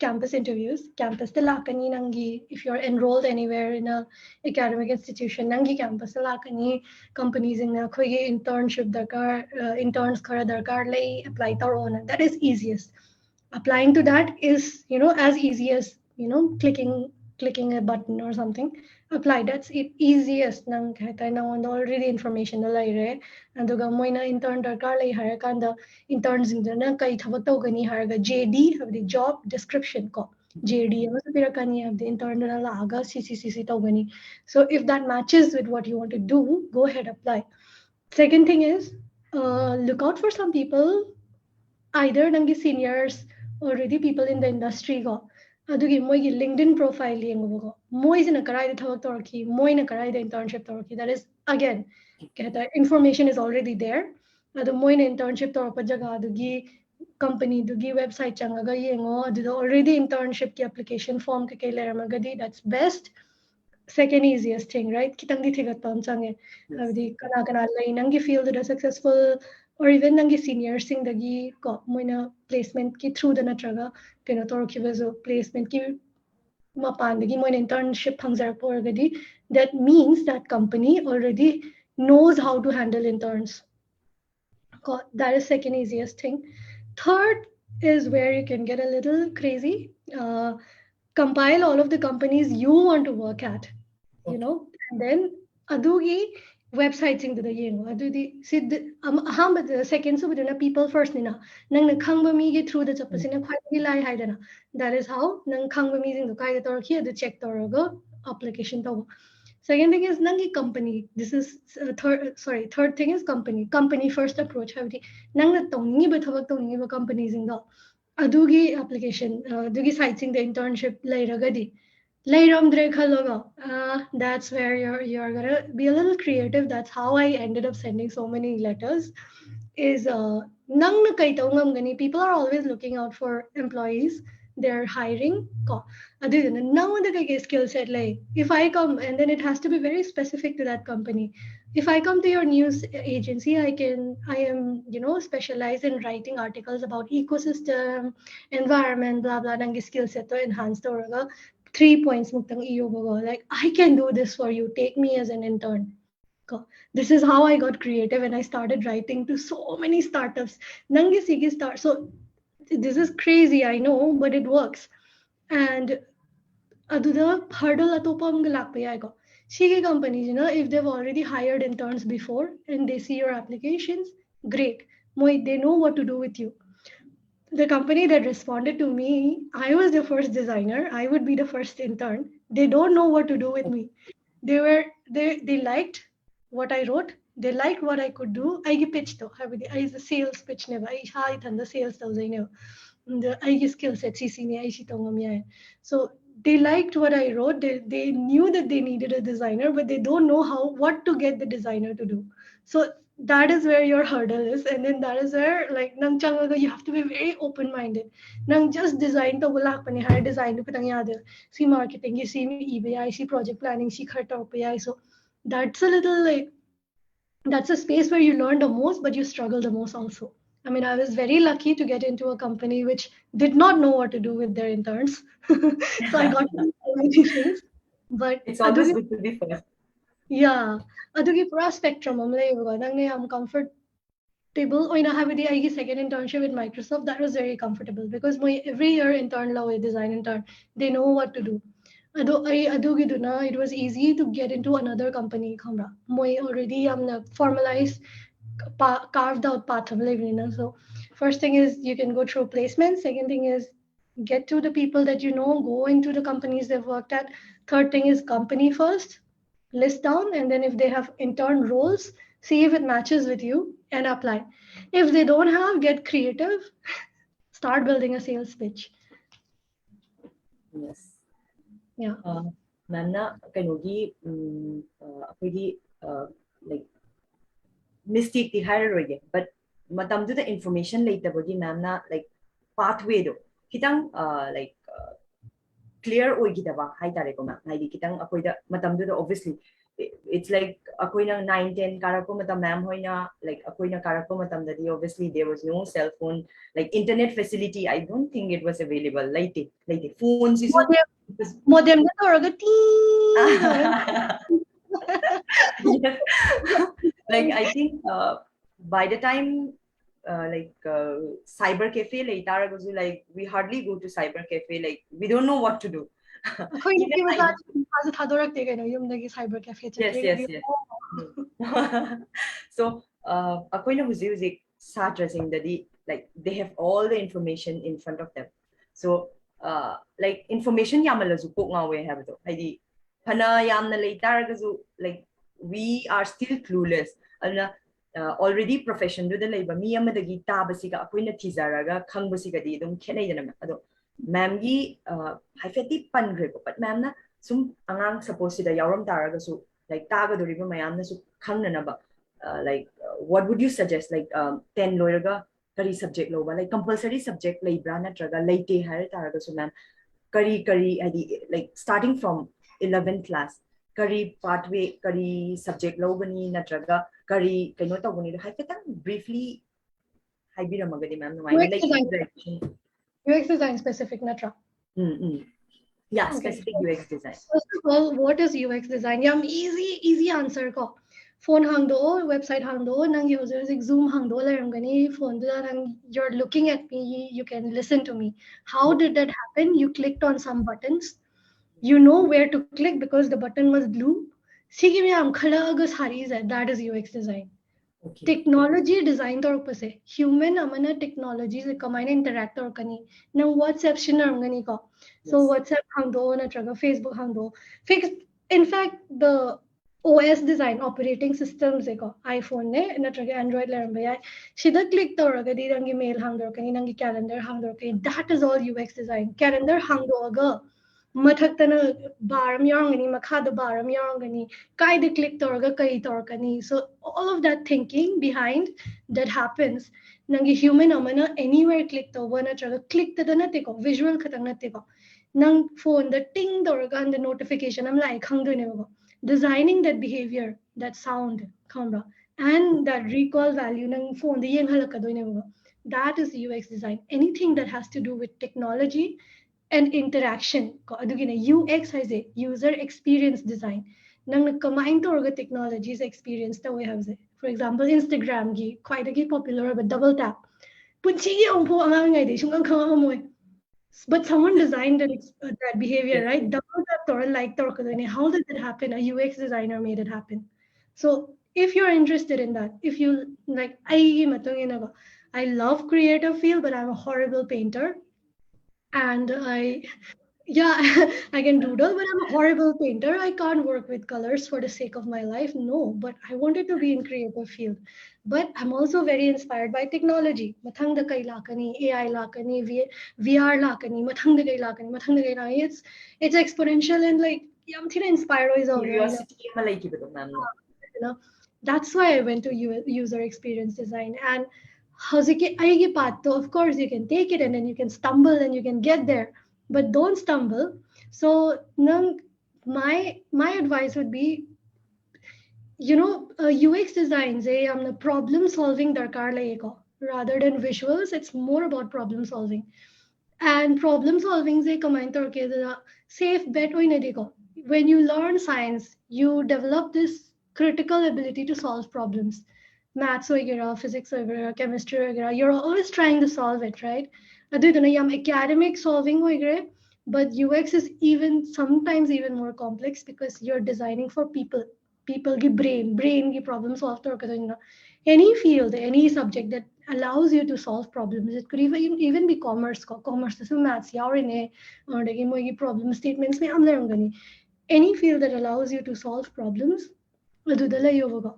campus interviews. Campus talakani nangi if you're enrolled anywhere in a academic institution nangi campus talakani companies in a khoi internship dakar interns khara darkar lay apply tar on that is easiest. Applying to that is as easy as clicking a button or something. Apply, that's it easiest nang kahit nang already information na lay re aduga moina intern darkar lay hire kanda interns na kai thabak tawgani harga JD habdi job description ko JD ama sa pirakani habdi intern na laga CCCC tawgani. So if that matches with what you want to do, go ahead, apply. Second thing is look out for some people, either nangi seniors already people in the industry go adugi moigi LinkedIn profile yengo go moisina karai the thawak torki moina karai the internship torki, that is again kehta information is already there. Adu moina internship torpa jaga adugi company dugi website changaga yengo adu already internship ki application form ke leramagadi, that's best. Second easiest thing, right? Kitang di thigat pam change habdi kana kana lai nangi field da successful or even nangi senior sing dagi ko moina placement ki through the natraga kena tor ki bezo placement ki mapan dagi moina internship phangjar porgadi, that means that company already knows how to handle interns. That is second easiest thing. Third is where you can get a little crazy. Compile all of the companies you want to work at, and then adugi websites into the yengo adudi sid ahamba the second so with people first nina nang na khangba mi ge through the chapasina khwai lai haidana, that is how nang khangba mi jing the kai tor khi the check torago application to. Second thing is nangi company. This is third thing is company. Company first approach. Have the nang na tongi ba thawak tongi ba companies in the adugi application adugi sites in the internship lairagadi. Lairamdre khaloga. That's where you're gonna be a little creative. That's how I ended up sending so many letters. Is nang na kay gani. People are always looking out for employees. They're hiring. Ko. Other than now the skill set, like if I come, and then it has to be very specific to that company. If I come to your news agency, I am specialized in writing articles about ecosystem, environment, blah blah nangi skill set to enhance the 3 points muktang iyo like I can do this for you, take me as an intern. This is how I got creative and I started writing to so many startups. Nangi sigi start. So this is crazy, I know, but it works. And aduda hurdle atopa amga lakpa yaigo. Sige companies, if they've already hired interns before and they see your applications, great. They know what to do with you. The company that responded to me, I was the first designer. I would be the first intern. They don't know what to do with me. They liked what I wrote. They liked what I could do. I pitched though. I is a sales pitch never. I had the sales though. The I skill set CC. So they liked what I wrote. They knew that they needed a designer, but they don't know what to get the designer to do. So that is where your hurdle is. And then that is where like nang changaga, you have to be very open-minded. Nang just design to bulak pani hire design to pitang yada. See marketing, you see EBI, see project planning, see kharta OPI. So that's a little like that's a space where you learn the most, but you struggle the most also. I mean, I was very lucky to get into a company which did not know what to do with their interns. So I got to do so many things. But It's always good to be first. yeah, adugi pura spectrum am layuga. Nang I'm comfortable. Oina habidi I second internship with Microsoft. That was very comfortable because my every year intern law design intern, they know what to do. Adugiduna, it was easy to get into another company. Khamra. Moi already formalized carved out path of living. So first thing is you can go through placement. Second thing is get to the people that you know, go into the companies they've worked at. Third thing is company first, list down, and then if they have intern roles, see if it matches with you and apply. If they don't have, get creative, start building a sales pitch. Yes. Yeah. Ma'am kanogi akoigi like mistake the higher again, but matam do the information later body ma'am na like pathway do kitang like clear oigidaba hai tare ko ma'am hai di kitang akoida matam do obviously it's like akoina 9 10 karako matam ma'am hoina like akoina karako matam that obviously there was no cell phone like internet facility. I don't think it was available like phones is Modem na to yes. Like I think by the time cyber cafe like we hardly go to cyber cafe, like we don't know what to do. cyber cafe. Yes. So akoina huzik satrasing daddy like they have all the information in front of them. So like information yamalazu ko nga we have to haidi phana yamna leitaragazu like we are still clueless. Already profession do the labor mi amadagi tabasiga akoina tizaraga khangbasiga di dum khenaidana ado ma'am gi haifeti pangre ko but ma'am na sum angang suppose da yawram taragasu like taga do riba mayam na su khangna na ba like what would you suggest like 10 loiraga kari subject lo ba like compulsory subject labra na traga laite har taragasu ma'am kari adi like starting from 11th class kari pathway kari subject lo bani na traga kari kaino to bani haifetang briefly haibiramagadi ma'am no I like UX design specific natra. Yeah, Okay. specific UX design. First of all, what is UX design? Yeah, easy answer ko. Phone hang do, website hang do, nang users Zoom hang do laramgani phone do nang you're looking at me, you can listen to me. How did that happen? You clicked on some buttons. You know where to click because the button was blue. Sige me am khala agus haris hai. That is UX design. Okay. Technology design to ऊपर से human amana technology से कमाइने interact और कनी ना WhatsApp शिना रंगनी को so WhatsApp hang do na traga Facebook hang do in fact the OS design operating systems eko iPhone ne na traga Android le ramba ya shida click to raga di rangi mail hang do kani nangi calendar hang do kani that is all UX design calendar hang do aga mathakta na baram yarangani makhada baram yarangani kaide click torga kai torkani so all of that thinking behind that happens nangi human amana anywhere click to wana traga click to na teko visual khatang na teko nang phone the ting torga and the notification am like hang do ne designing that behavior that sound camera and that recall value nang phone the yang halaka do ne that is UX design anything that has to do with technology and interaction ko adugina UX has a user experience design nang nagkamain to orga technologies experience ta we have for example Instagram gi quite a popular but double tap punchigi ang po ang ngay di sungang kang mo but someone designed that behavior right double tap or like to how did it happen a UX designer made it happen so if you're interested in that if you like I love creative field but I'm a horrible painter and Yeah, I can doodle, but I'm a horrible painter. I can't work with colors for the sake of my life. No, but I wanted to be in creative field. But I'm also very inspired by technology. Mathang da kai lakani, AI lakani, VR lakani, mathang da kai lakani, mathang da kai lakani. It's exponential and like yeah, I'm inspired always over, you know. Curiosity ama laikibato ma'am no. You know. That's why I went to user experience design. And howziki aigi path, though, of course you can take it and then you can stumble and you can get there, but don't stumble. So nang my advice would be, you know, UX designs, the problem solving darkar layega. Rather than visuals, it's more about problem solving. And problem solving se kamain torke the safe bet hoy na dekho. When you learn science, you develop this critical ability to solve problems. Maths वगैरह, physics वगैरह, chemistry वगैरह, you're always trying to solve it, right? अदु इतना यम academic solving वगैरह, but UX is even sometimes even more complex because you're designing for people. People की brain की problem solve तो करते हैं ना. Any field, any subject that allows you to solve problems. It could even be commerce. Commerce is maths. Yaar ine or the problem statements में हम लेंगे. Any field that allows you to solve problems, ಅದೆಲ್ಲ yoga.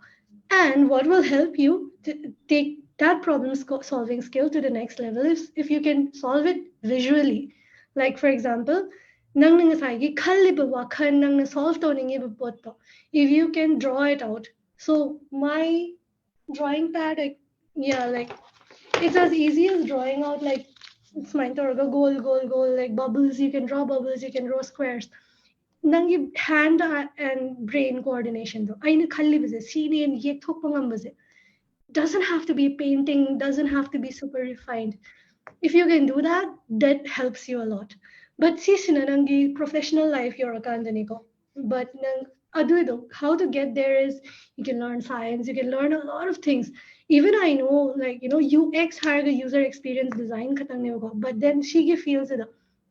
And what will help you to take that problem solving skill to the next level is if you can solve it visually. Like for example, nang nangasagi khaliba wakhan nang na solve to ningi botto. If you can draw it out. So my drawing pad, yeah, like it's as easy as drawing out like it's mine to goal, like bubbles. You can draw bubbles, you can draw squares. Nang you hand and brain coordination though. I khalli baze, sini and ye thok pangam baze. Doesn't have to be painting, doesn't have to be super refined. If you can do that, that helps you a lot. But si sinanangi professional life you're a kandaniko. But nang aduido, how to get there is you can learn science, you can learn a lot of things. Even I know, like you know, UX hired a user experience design khatang hoga, but then she feels it.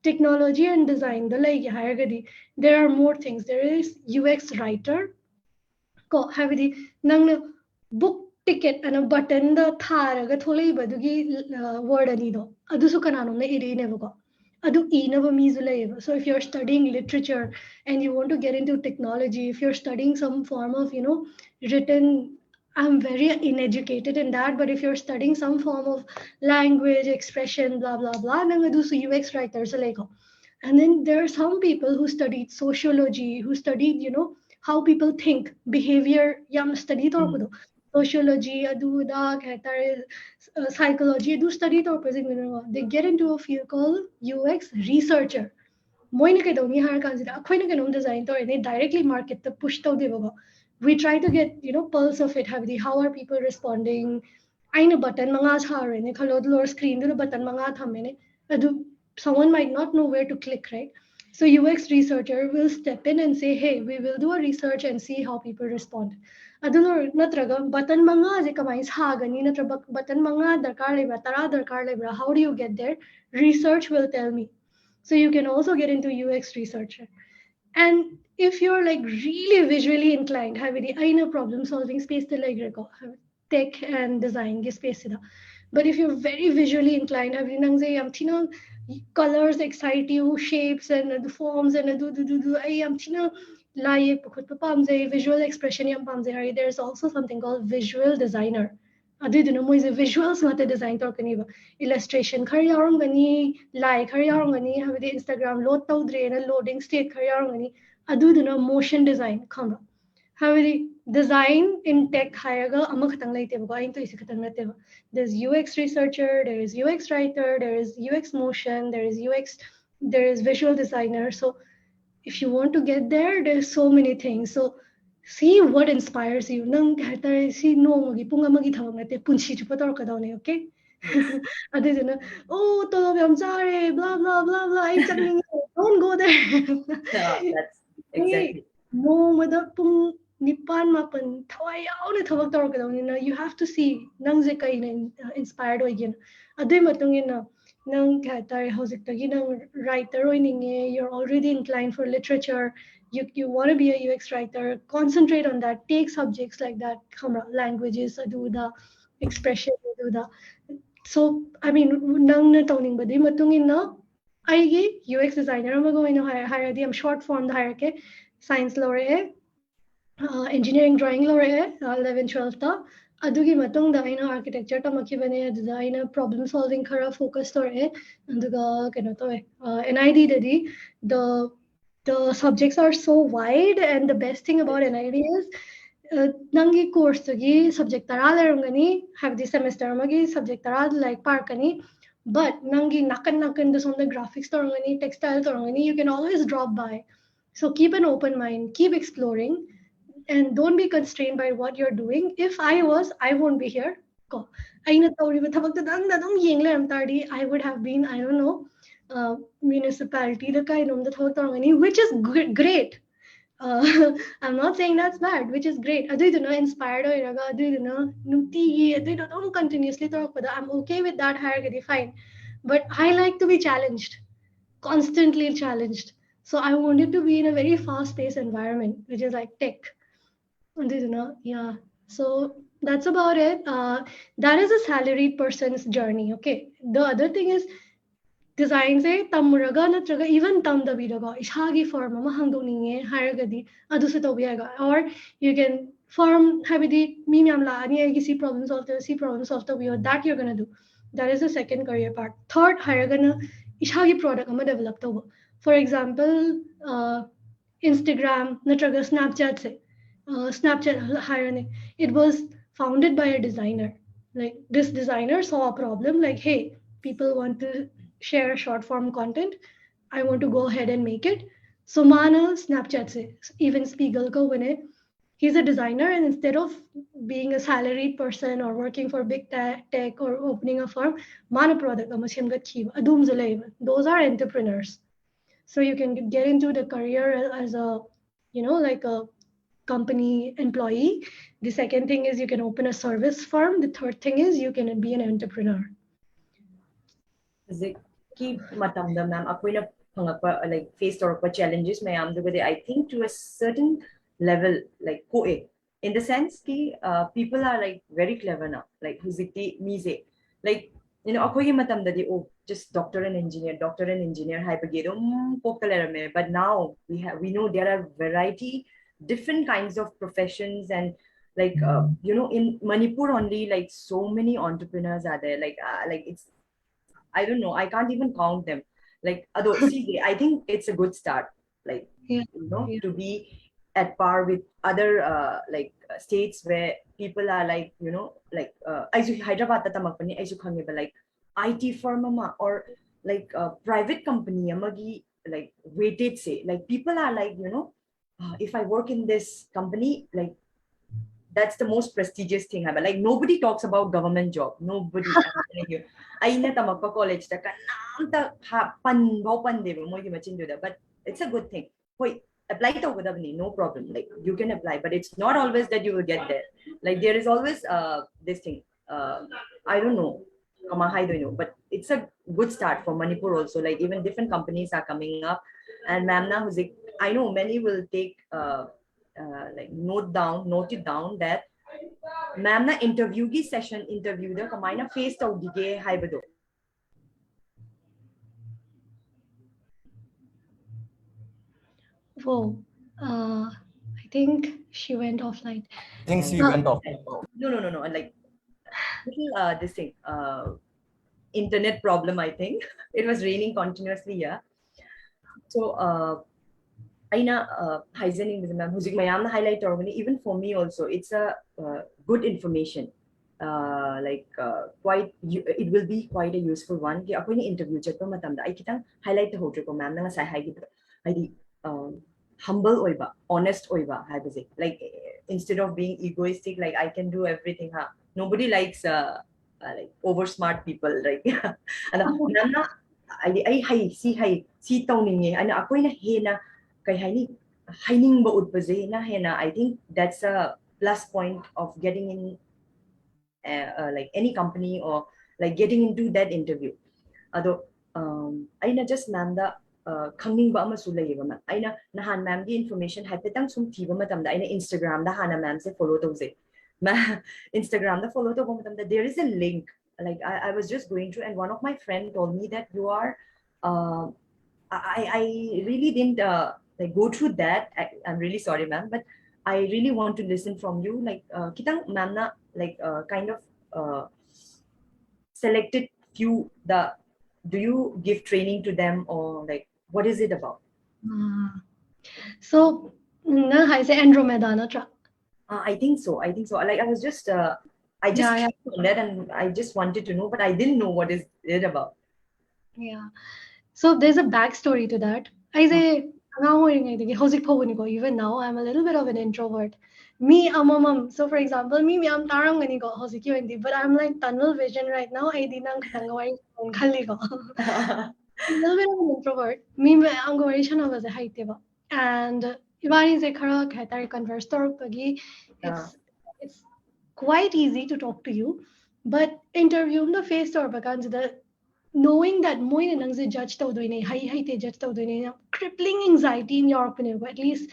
Technology and design, the like higher there are more things. There is UX writer, ko habidi nang book ticket and a button the tharaga tholai badugi word anido adusu kanano na irinevugo adu inava mizulaiva. So if you're studying literature and you want to get into technology, if you're studying some form of written, I'm very uneducated in that, but if you're studying some form of language expression blah blah blah nang adusu UX writers like. And then there are some people who studied sociology, who studied, how people think, behavior, yam study to Mm. kudo. Sociology, adu da kehta psychology, adu study to they get into a field called UX researcher. Moine ke dong har kan sida akhoi na kanom design to ne directly market the push to devoga. We try to get, pulse of it, have the how are people responding. Aina button mga chare ne khalo lor screen do button mga thamene. Adu someone might not know where to click, right? So UX researcher will step in and say, hey, we will do a research and see how people respond. Adunor natraga button mga je kamay sagani natraga button mga darkar lebra tara darkar lebra. How do you get there? Research will tell me. So you can also get into UX researcher. And if you're like really visually inclined, have the aina problem solving space to like tech and design ge space sida. But if you're very visually inclined, have colors excite you, shapes and the forms and do I am visual expression there's also something called visual designer. ꯑꯗꯨꯏꯗꯨꯅ ꯃꯣꯏꯁꯦ visuals ꯉꯥꯛꯇ design ꯇꯧꯔꯛꯀꯅꯤꯕ illustration ꯈꯔ ꯌꯥꯎꯔꯝꯒꯅꯤ ꯂꯥꯏ ꯈꯔ ꯌꯥꯎꯔꯝꯒꯅꯤ ꯍꯥꯏꯕꯗꯤ Instagram load ꯇꯧꯗ꯭ꯔꯦꯅ loading state ꯈꯔ ꯌꯥꯎꯔꯝꯒꯅꯤ ꯑꯗꯨꯗꯨꯅ motion design ꯈꯪꯕ꯭ꯔꯥ ꯍꯥꯏꯕꯗꯤ design in tech ꯍꯥꯏꯔꯒ ꯑꯃꯈꯛꯇꯪ ꯂꯩꯇꯦꯕꯀꯣ ꯑꯩꯅ ꯇꯧꯔꯤꯁꯦ ꯈꯛꯇꯪ ꯅꯠꯇꯦꯕ. There's UX researcher, there is UX writer, there is UX motion, there is UX, there is visual designer. So if you want to get there, there's so many things. So see what inspires you. Nang kahit si no magi punga magi thawag natin punshi chupa tor ka daw ni, okay? Yes. Adi na, oh, tolo yam jare, blah blah blah blah. Ay chakning, don't go Yeah, there. that's Hey, exactly. no, mada pung nipan mapan thaway yaw na thawag tor ka daw ni na. You have to see nang zekay na inspired o yun. Adoy matong yun na nang kahit hausiktagi nang writer o you're already inclined for literature. You want to be a UX writer, concentrate on that, take subjects like that, languages, do the expression, do the. So, I mean, nang natawning ba di matungin na I UX designer am going to hire the short form the hierarchy science lore engineering drawing lore 11 12 ta adugi matungda aina architecture ta makibane aduda aina problem solving khara focus tore anduga keno to NID dadi the the subjects are so wide and the best thing about NID is nangi course gi subject tara lerungani have the semester magi subject tara like parkani but nangi nakan the on the graphics torungani textile torungani you can always drop by so keep an open mind keep exploring and don't be constrained by what you're doing. If I was, I won't be here. Ko. Aina tauriba thabakta dang dadong yengle am tardi. I would have been, I don't know, municipality the kind of the thabakta which is great. I'm not saying that's bad, which is great. Adu idu na inspired oiraga, adu idu na nuti adu idu don't continuously tharakpada. I'm okay with that hierarchy, fine. But I like to be challenged, constantly challenged. So I wanted to be in a very fast-paced environment, which is like tech. Yeah. So that's about it. That is a salaried person's journey. Okay. The other thing is design say tamuraga natraga even tam dabiraga ishagi form ama hangdoninge haragadi adusu tobiaga or you can form habidi mi myamla ani ay see problem solve the that you're gonna do. That is the second career part. Third haragana ishagi product ama develop toba. For example, Instagram natraga Snapchat se Snapchat hiring. It was founded by a designer. Like this designer saw a problem, like, hey, people want to share short form content. I want to go ahead and make it. So Mana Snapchat se, even Spiegel ko wine. He's a designer, and instead of being a salaried person or working for big tech or opening a firm, Mana product those are entrepreneurs. So you can get into the career as a, like a company employee. The second thing is you can open a service firm. The third thing is you can be an entrepreneur. Keep matamda ma'am akoina phangakpa like face torpa challenges mayam dugade I think to a certain level like koe in the sense ki people are like very clever now like huzikti mise like akogi matamda di oh just doctor and engineer hypergedo me but now we know there are variety different kinds of professions and like in Manipur only like so many entrepreneurs are there like it's I don't know. I can't even count them. Like, see, I think it's a good start. Like, Yeah, yeah, to be at par with other states where people are like, like Hyderabad tatamakpani aisu khangeba like IT firm or like private company amagi like weighted say like people are like if I work in this company like that's the most prestigious thing ever. Like nobody talks about government job. Nobody. I'm telling you. I na tamakpa college ta kanam ta pan bau pan deba mo machin do that. But it's a good thing. Wait, apply to no problem. Like you can apply, but it's not always that you will get there. Like there is always this thing. I don't know. I don't know, but it's a good start for Manipur also. Like even different companies are coming up, and ma'am na who's like, I know many will take like note it down that ma'am na interview gi session interview da kamaina face tawdige haibado. Whoa. I think she went offline. I think she Uh, went off. No. Like little this thing internet problem. I think it was raining continuously. Yeah. So aina hygienic music mayam na highlight organi even for me also it's a good information like quite it will be quite a useful one ki ako ni interview chatpa matamda ai kitang highlight to hotre ko ma'am na sai hai gi humble oiba honest oiba hai base like instead of being egoistic like I can do everything ha nobody likes like over smart people like ana ma'am na ai si tawning ana ako na hena kay haining ba utpaze na hena I think that's a plus point of getting in like any company or like getting into that interview ado aina just ma'am da khangning ba ama su layeba ma aina nahan ma'am gi information haipetang sum thiba matam da aina Instagram da hana ma'am se follow tawse ma Instagram da follow to matam da there is a link like I was just going through and one of my friend told me that you are uh, I really didn't like go through that. I'm really sorry, ma'am, but I really want to listen from you. Like, kitang ma'am na like kind of selected few the. Do you give training to them or like what is it about? Ah. So, na hai se Andromeda na tra. I think so. I think so. Like I just Yeah, yeah, clicked on that and I just wanted to know, but I didn't know what is it about. yeah. So there's a backstory to that. I say, even now, I'm a little bit of an introvert. Me, amamam. So for example, me, I'm tarang gani ko, but I'm like tunnel vision right now. I dinang katangawai khali ko. A little bit of an introvert. Me, I'm going to was a height and Ivan is a kara khatar converse pagi. Uh, It's quite easy to talk to you, but interview the face or the knowing that moi nang se judge tau doine hi te judge tau doine crippling anxiety in your opinion, at least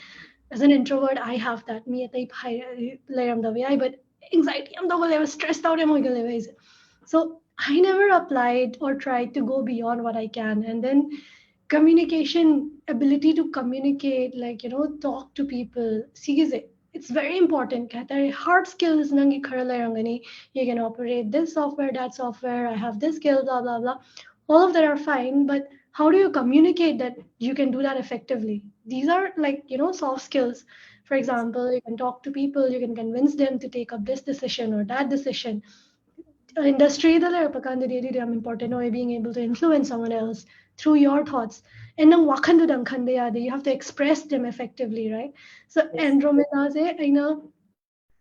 as an introvert I have that me at high layer the way but anxiety I'm the level stressed out am level. So I never applied or tried to go beyond what I can, and then communication ability to communicate, like talk to people, sees it, it's very important. कहता है hard skills nangi खड़ा रंगनी, you can operate this software, that software, I have this skill, blah blah blah, all of that are fine, but how do you communicate that you can do that effectively? These are like soft skills. For example, you can talk to people, you can convince them to take up this decision or that decision. Industry I'm important or being able to influence someone else through your thoughts. And then you have to express them effectively, right? So yes. Andromeda say I know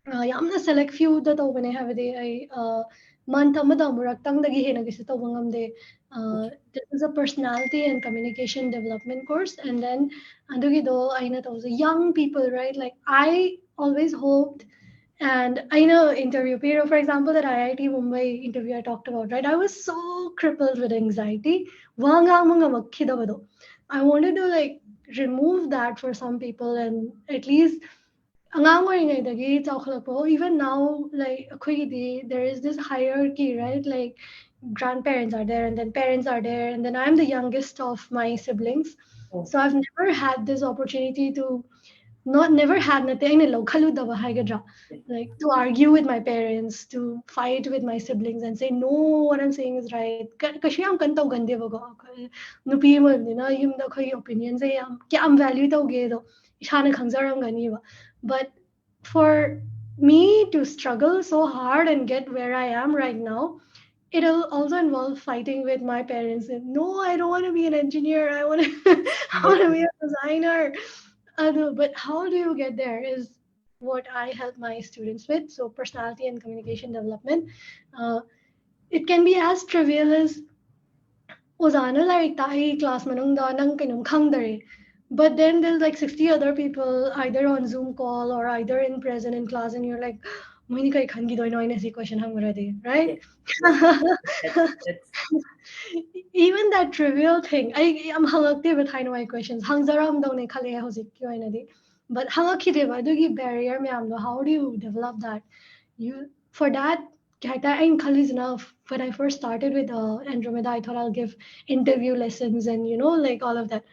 yamna select few that when I have a day I month murak tang dagi hena gisi de Okay. this is a personality and communication development course, and then andugi do I know those young people, right? Like I always hoped, and I know interview period, for example, that IIT Mumbai interview I talked about, right? I was so crippled with anxiety. I wanted to like remove that for some people, and at least even now, like there is this hierarchy, right? Like grandparents are there, and then parents are there, and then I'm the youngest of my siblings. Oh, So I've never had this opportunity to not never had nothing yes. like to argue with my parents, to fight with my siblings and say no, what I'm saying is right. Kasi ang kantaw gande bago nupi mo na yung da koy opinion say am value tau ge do ishana khangzaram gani ba. But for me to struggle so hard and get where I am right now, it'll also involve fighting with my parents and no, I don't want to be an engineer, I want to I want to be a designer. But how do you get there is what I help my students with. So personality and communication development. Uh, it can be as trivial as Ozana like tahi class manungda nang kinum khangdare. But then there's like 60 other people either on Zoom call or either in present in class, and you're like, "Moini kai khangi doi noine si question hang right?" Yes. Yes. That's Even that trivial thing, I am halakte with high my questions. Hangzaram daw ne khale hozik kyo ina di. But halakite ba dugi barrier me amlo. How do you develop that? You for that I in college enough. When I first started with Andromeda, I thought I'll give interview lessons and like all of that.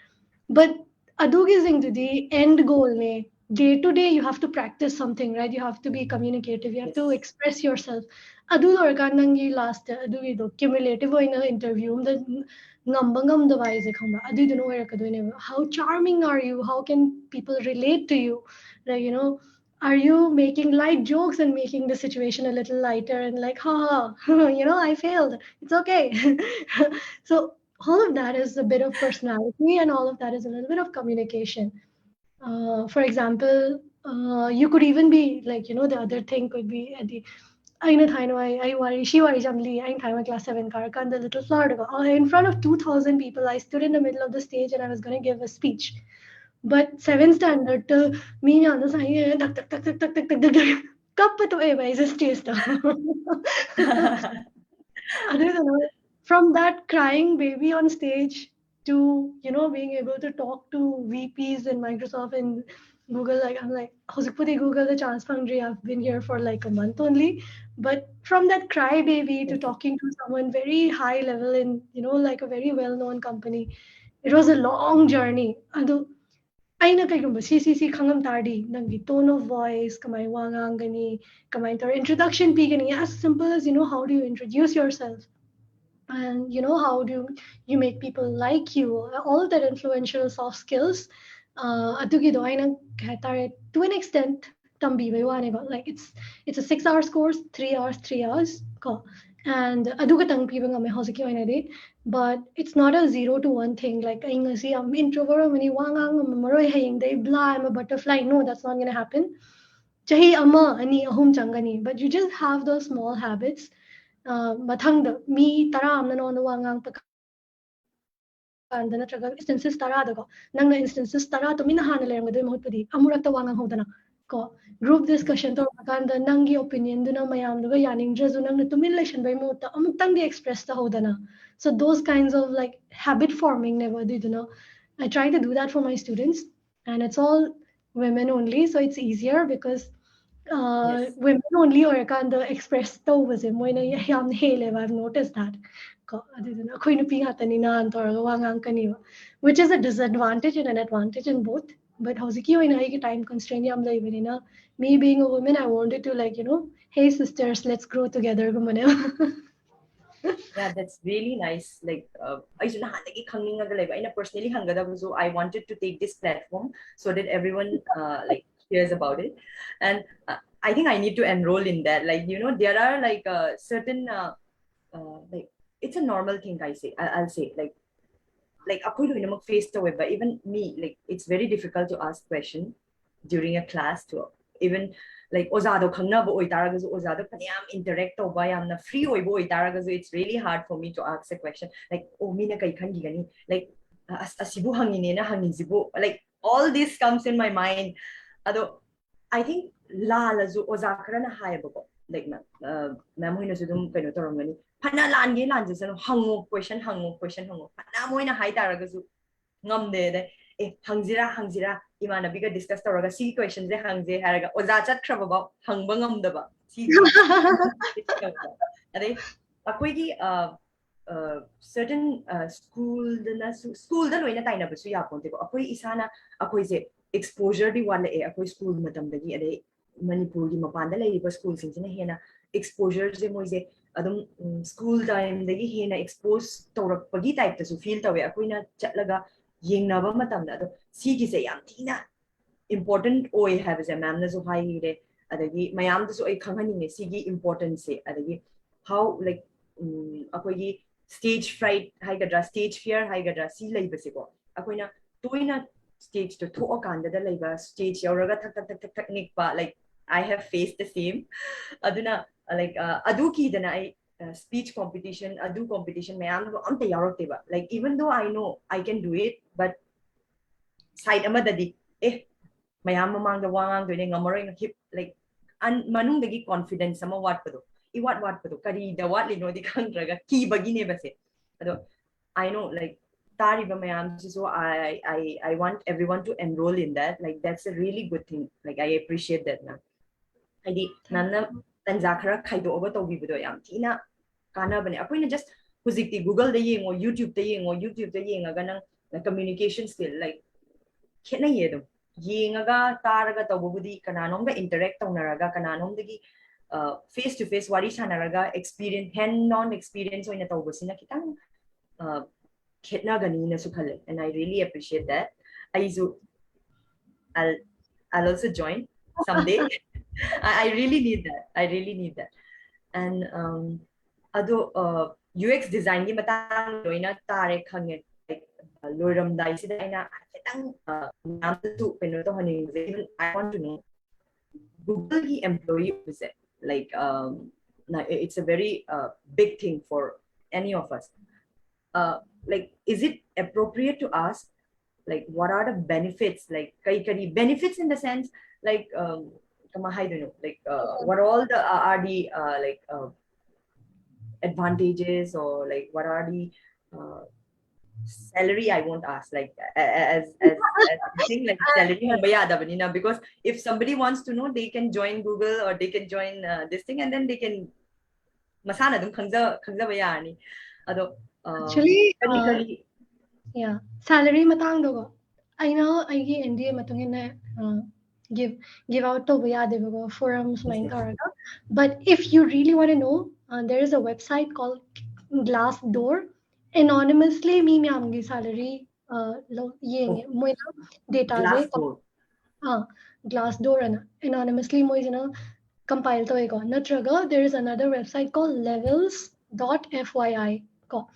But adugizing to the end goal me day to day you have to practice something, right? You have to be communicative, you have to yes. express yourself. Adu organ nangi last adugi do cumulative in an interview the ngambangam device khamba adu do know how charming are you, how can people relate to you, like are you making light jokes and making the situation a little lighter and like ha I failed, it's okay. So all of that is a bit of personality and all of that is a little bit of communication. For example, you could even be like the other thing could be at the I worry she worries I'm class 7 car and the little Florida in front of 2,000 people. I stood in the middle of the stage and I was going to give a speech, but seven standard to me on the side tak tak tak tak tak tak tak tak tak. Kappa to is a stage. Other than that, from that crying baby on stage to, you know, being able to talk to VPs in Microsoft and Google. Like, I'm like, Hosipudi Google the chance foundry. I've been here for like a month only. But from that crybaby to talking to someone very high level in, you know, like a very well-known company, it was a long journey. Ado, aina kaygumba CCC khangam tardi nangi tone of voice, kamay wangangani, kamay tar introduction pigani, as simple as, you know, how do you introduce yourself? And you know, how do you make people like you, all that influential soft skills. Adugido aina khetare to an extent tambi ba, like it's a 6 hours course, 3 hours, 3 hours ko, and aduga tang piba ngame hosiki aina de. But it's not a 0 to 1 thing, like I see I'm introvert mani wangang maroi haying they blah, I'm a butterfly. No, that's not going to happen. Chahi ama ani ahum changani, but you just have those small habits. Mathangda mi tara amna no wangang instances tara dago nangna instances tara to mina hana lerang do mahutpadi amurakta wangang hodana ko group discussion to kanda nangi opinion duna mayam duga yaning drezu nangna tumin lesson by muta amuk di express ta hodana. So those kinds of like habit forming never did, you know. I try to do that for my students, and it's all women only, so it's easier because Yes. women only or kind of express to was it moina yam hele. I've noticed that ko adiduna akoy nupi ngata na antor wangang kaniwa, which is a disadvantage and an advantage in both. But howsiki oina ay time constraint yam la na me being a woman, I wanted to, like, you know, hey sisters, let's grow together gumane. Yeah, that's really nice. Like, I personally so I wanted to take this platform so that everyone like hears about it, and I think I need to enroll in that. Like, you know, there are like certain like it's a normal thing. I'll say like ako face to but even me, like it's very difficult to ask question during a class to even like ozado khangna bo oitaraga ozado panyam interact to ba yamna free oi bo oitaraga it's really hard for me to ask a question like oh mina kai khangi gani like asibu hangine na hangizibu like all this comes in my mind ado I think la la zu oza krana hayabo like ma'am hoina su dum kaino torongani phana lange lanje san hango question hango phana moina hai taraga su ngamde de hangzira imanabiga discuss tawraga si questions de hangje haraga oza chat khraba ba hangba ngamdaba si ade akoigi certain school da loina taina basu ya ponte ko akoi isana akoi je exposure di wala akoi school matam dagi ade manipur gi mapanda lai ba school sing sina hena exposure je moise adum school time dagi hena expose tawrak pagi type ta su feel tawe akoi na chatlaga yengnaba matam da ado si gi se yam thina important oi have as a ma'am na so high re adagi mayam da so ai khangani ne si gi importance se adagi how like akoi gi stage fright haigadra stage fear haigadra si leibase ko akoina toina stage to tho akanda da leiba stage yauraga thak nikpa like I have faced the same aduna like adu ki dana I speech competition adu competition mayam amta yaurokte ba like even though I know I can do it but side amadadi mayam mamang da wangang doine ngamoroi hip like manung dagi confidence sama watpado watpado kari da watli no di kandraga ki bagine base ado I know like tariba mayam so I want everyone to enroll in that like that's a really good thing like I appreciate that na adi nanna tanja khara khaido oba to bibudo yam tina kana bane akoina just hujikti Google da yengo YouTube da yenga nang communication skill like khena yedum yengaga taraga tawbudi kananomga interact tawnaraga kananomdagi face to face wari sanaraga experience hand on experience oina tawbasina kitang khena gani na sukhale and I really appreciate that I'll I'll also join someday I really need that and ado UX design gi matang loina tare khange like loiram dai sida aina kitang nam tu peno to hani even I want to know Google gi employee is it like it's a very big thing for any of us like is it appropriate to ask like what are the benefits like kari benefits in the sense like I don't know like what all the are the like advantages or like what are the uh, salary I won't ask, like as thing like salary because if somebody wants to know, they can join Google or they can join this thing, and then they can masana dum khangza bayani ado Actually, technically yeah, salary matangdo I know I gi NDA matungin give give out to yadego forums yes, main yes. karaga. But if you really want to know, there is a website called Glassdoor. Anonymously, me amgi salary lo Oh, yeng mo data glass je door. Glassdoor anonymously mo compile to ego. Natraga, there is another website called levels.fyi ko.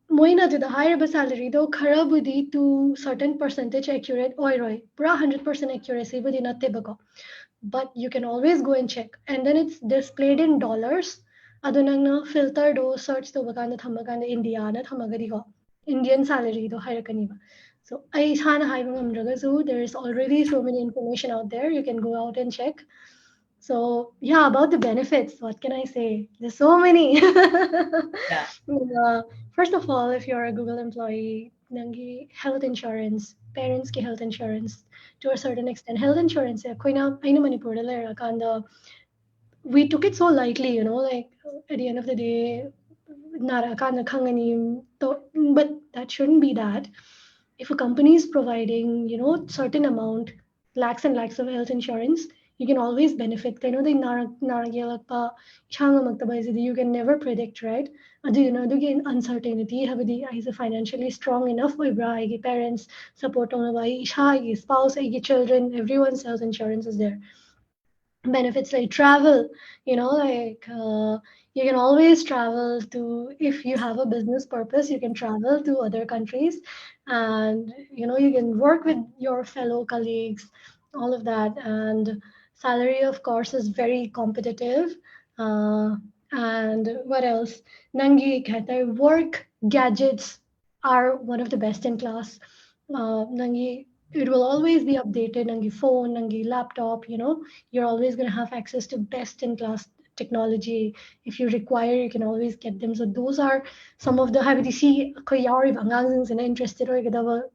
Moina to the higher salary though kharabudi to certain percentage accurate oiroi pura 100% accuracy budi natte bago, but you can always go and check, and then it's displayed in dollars. Adunang filter do search to baganda thamaganda India na thamagadi go Indian salary do higher kaniba. So I hana high so there is already so many information out there, you can go out and check. So yeah, about the benefits, what can I say? There's so many. Yeah. First of all, if you're a Google employee, nangi health insurance, parents ki health insurance to a certain extent. Health insurance, koina aina Manipur kanda we took it so lightly, like at the end of the day, nara kanda khangani but that shouldn't be that. If a company is providing, certain amount, lakhs and lakhs of health insurance, you can always benefit. I know you can never predict, right? Again, uncertainty, have the financially strong enough with parents, support on my spouse, children, everyone's health insurance is there. Benefits like travel, you can always travel to, if you have a business purpose, you can travel to other countries, and you can work with your fellow colleagues, all of that. And salary of course is very competitive. And what else, nangi kehte hai, work gadgets are one of the best in class. Nangi, it will always be updated. Nangi phone, nangi laptop, you're always going to have access to best in class technology. If you require, you can always get them. So those are some of the habiti interested or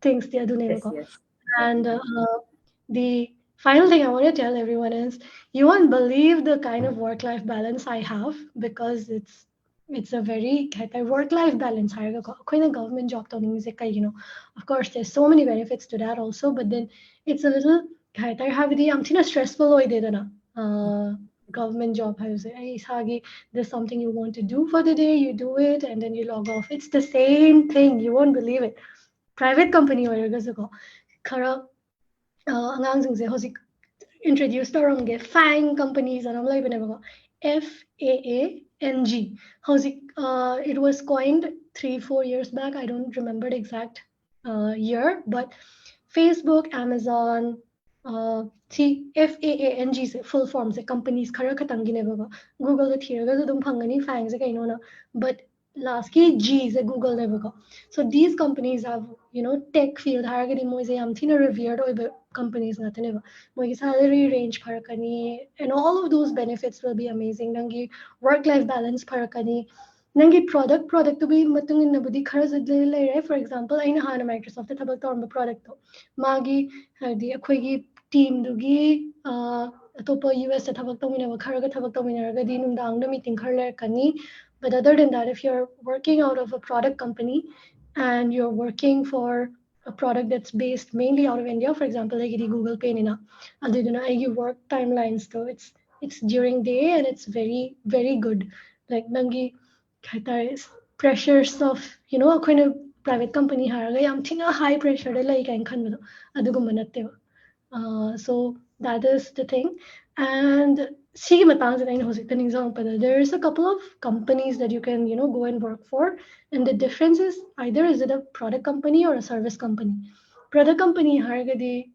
things they are doing. Yes, yes, And definitely. the final thing I want to tell everyone is you won't believe the kind of work-life balance I have, because it's a very work-life balance. Government job of course there's so many benefits to that also, but then it's a little have the stressful government job. I say, there's something you want to do for the day, you do it, and then you log off. It's the same thing. You won't believe it. Private company or ꯑꯉꯥꯡꯁꯤꯡꯁꯦ ꯍꯧꯖꯤꯛ introduce ꯇꯧꯔꯝꯒꯦ FANG companies ꯑꯅ ꯑꯃ ꯂꯩꯕꯅꯦꯕꯀꯣ FAANG ꯍꯧꯖꯤꯛ it was coined 3-4 years back. I don't remember the exact year, but Facebook, Amazon, FAANG से full form से companies खरा खतंगिनेबा Google दा थीरगा तो तुम फंगनी FANG से कहीं ना, but last की G से Google नेबा. So these companies have, tech field haragadi moise yam thina revered oiba companies ngataneba. Moigi salary range parakani, and all of those benefits will be amazing. Nangi work life balance parakani. Nangi product to be matung in nabudi khara zidle. For example, aina hana Microsoft tabak torba product to magi the akwegi team dugi atopa US tabak tominaba kharaga tabak tominaraga di nungdang na meeting kharler kani. But other than that, if you're working out of a product company and you're working for a product that's based mainly out of India, for example, like Google Pay Nina, and you work timelines, so it's during day and it's very, very good. Like Nangi pressures of, a kind of private company haraga yam thinga high pressure like kan so that is the thing. And sige matang an example. There is a couple of companies that you can, go and work for. And the difference is either is it a product company or a service company. Product company haragadi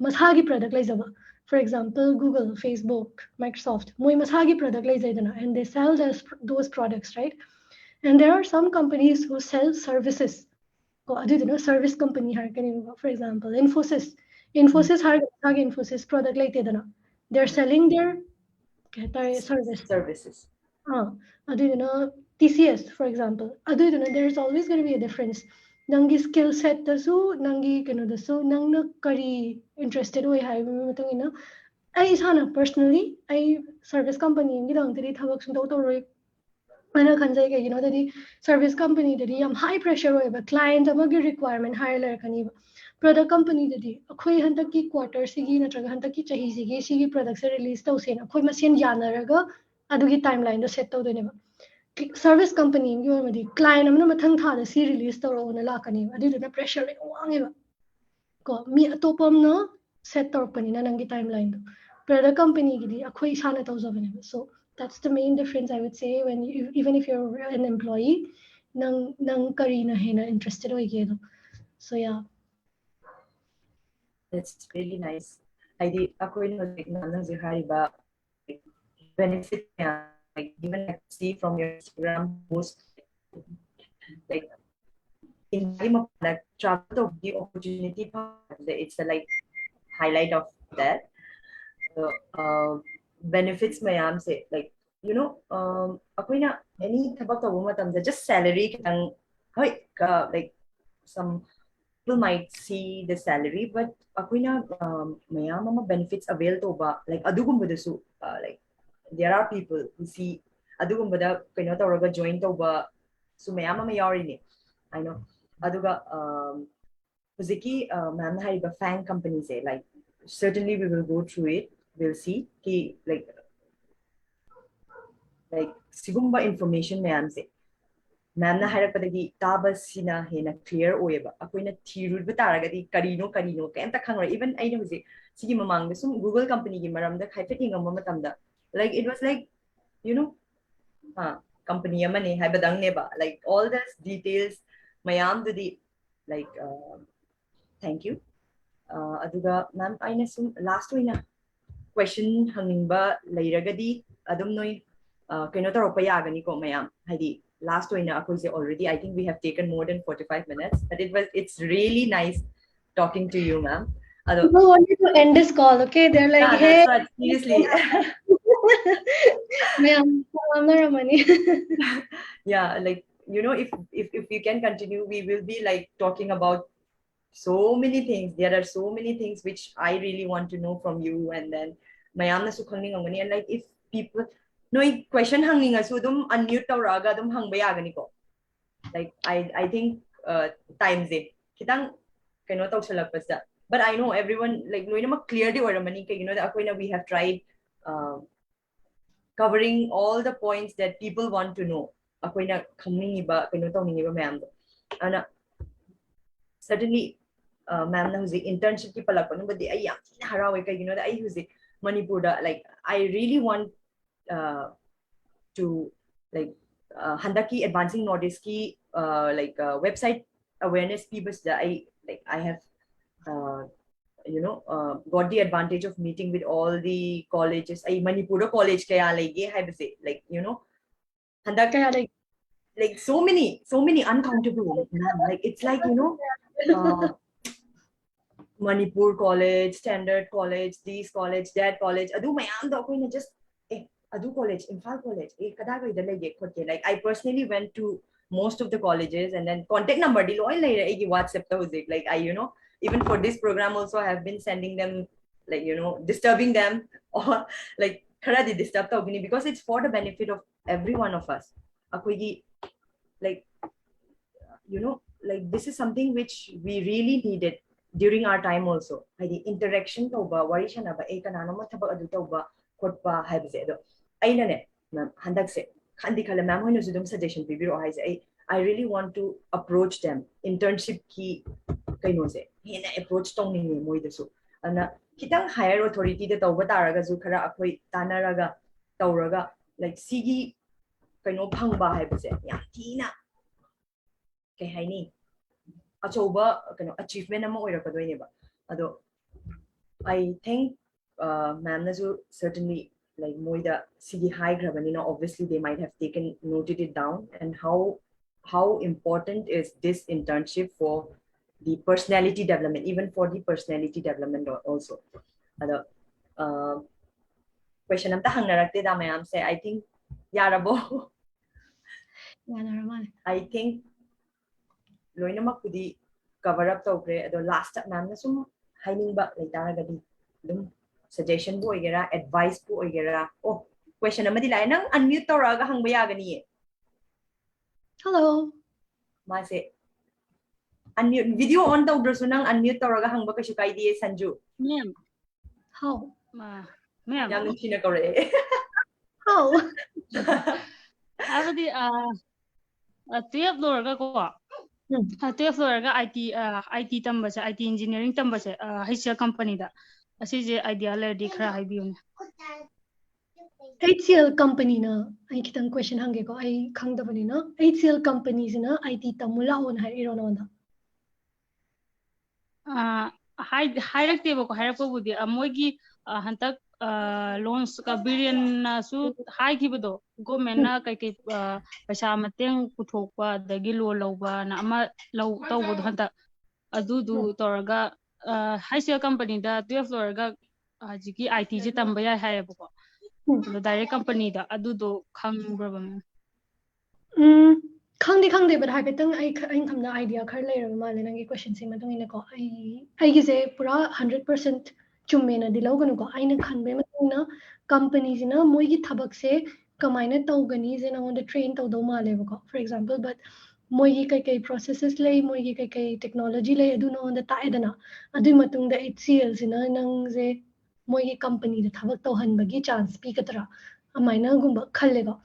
masagi product like zaba. For example, Google, Facebook, Microsoft, moi masagi product like zaidana, and they sell those products, right? And there are some companies who sell services. Service company for example, Infosys Infosys product like they're selling their service. Services. Ah, TCS, for example, there's always going to be a difference. Nangi skill set dasu, nangi dasu, nangna kari interested way hai matungina. I sana personally, I service company ngi dang tadi thabak sung tau roi. Ana khanjai ke the service company dadi high pressure way ba client amagi requirement higher layer kani ba. Product company dadi akhoi hantaki quarter sigi natraga hantaki chahi sigi product se release tau sen akhoi masen yanaraga adugi timeline do set tau dene ba. Service company client amna mathang tha da si release tawro na lakani adu na pressure wangi ko mi atopam na set tawpani na nangi timeline do product company gidi akhoi sana tawjabane so that's the main difference I would say when even if you're an employee nang kari na hena interested hoige do so yeah. That's really nice. I did ako like nanang zihariba benefit like even I see from your Instagram post like in time of like travel of the opportunity it's the like highlight of that. So benefits mayam say like ako na any thabak tawbo matamda just salary kitang like some people might see the salary, but ako na mayam ama benefits avail to ba like adugumbada su like there are people who see adugumbada kaino tawraga join to ba so mayam ama yawri ni I know aduga huziki ma'am na hariba fan companies like certainly we will go through it, we'll see ki like sigumba information mayam se ma'am na hairappadagi tabasina hena clear oyeba akoina thirud bataragadi karino kaimta khangra even aina huji sigi mamang sum Google company gi maramda khaifeting amma matamda like it was like you know company amane haibadang neba like all these details mayam dudi like thank you aduga ma'am aina sum last oina question hangingba lairagadi adum noi kaino taropa yagani ko mayam haidi last oina akoise already I think we have taken more than 45 minutes but it's really nice talking to you ma'am People want you to end this call, okay? They're like, yeah, hey, that's right, seriously. money. Yeah, like if we can continue we will be like talking about so many things. There are so many things which I really want to know from you and then mayam na sukhangning angani and like if people no question hanging asu dum unmute tawraga dum hangba yagani ko like I think times it kitang kaino tawsalakpasa but I know everyone like no ina clearly oramani ka akoina we have tried uh, covering all the points that people want to know akoina khangningiba kaino tawningiba mayam do ana certainly ma'am na huzik internship ki palakpa no but I yam harawe ka I huzik Manipur da like I really want to like handaki advancing knowledge ki like website awareness people that I have uh, got the advantage of meeting with all the colleges I Manipur college kaya like handak like, so many uncountable ma'am like it's like uh, Manipur College, Standard College, these college, that college. Adu mayam do ko na just adu college, Imphal College. Kadaga idalage khote. Like I personally went to most of the colleges and then contact number dilo ay laira igi WhatsApp ta huzik. Like I even for this program also I have been sending them like disturbing them or like khara di disturb ta hogini because it's for the benefit of every one of us. Akoigi like like this is something which we really needed during our time also. The interaction tauba, wari siya na ba, kanano mo tabag adu tauba, kotpa haibse do. Ay na ne, ma'am, handag se, kandi kala ma'am hoy no sudum suggestion bibiro ay se, I really want to approach them. Internship ki kay no se, hina approach tong ni mo ida so. Ana kitang higher authority de tauba taraga zu kara akoy tanaraga tauraga like sigi kay no phangba haibse. Ya tina kay hayni achauba achievement ama oirakadoi ado I think ma'am nasu certainly like moida sigi high grabanina obviously they might have noted it down and how important is this internship for the personality development even for the personality development also ado question amta hangnarakte da ma'am say I think yarabo I think loinamak pudi cover up tawkre ado last ma'am na sum hainingba laitara dum suggestion bu oigera advice bu oigera oh question amadi lai nang unmute tawraga hangba yagani Hello. Mase unmute video on tawdrasu nang unmute tawraga hangba kaishu kaidi Sanju Ma'am. How? Ma'am. yang nuchina kore How? Abadi 12 loraga ko 12 loraga IT tambase IT engineering tambase HCL company da asije idea ledi khara haibiyune HCL company na ai kitang question hange ko ai khangdabani na HCL companies na IT tamula on hai irona na hairakte ko hairakpabudi moigi hantak loans ka billion su haikibado government na kai paisa mateng puthokpa dagi loan lawba na ama law tawbud hantak adudu toraga HCL company da 12 loraga hajiki IT je tamba yai hayabako direct company da adudo khangbra khangde but haipetang ai thamna idea khar leira male nangi question sing matung ina ko ai gi se pura 100% chumme na diloganu ko aina khanbe matung na companies na moi gi thabak se kamaina tawgani je na on the train taw do male ko for example but moi gi kai processes lei moi gi kai technology lei adu na on the ta edana adu matung da HCL sina nang je moi gi company da thabak taw han bagi chance pi katara amaina gumba khalle ko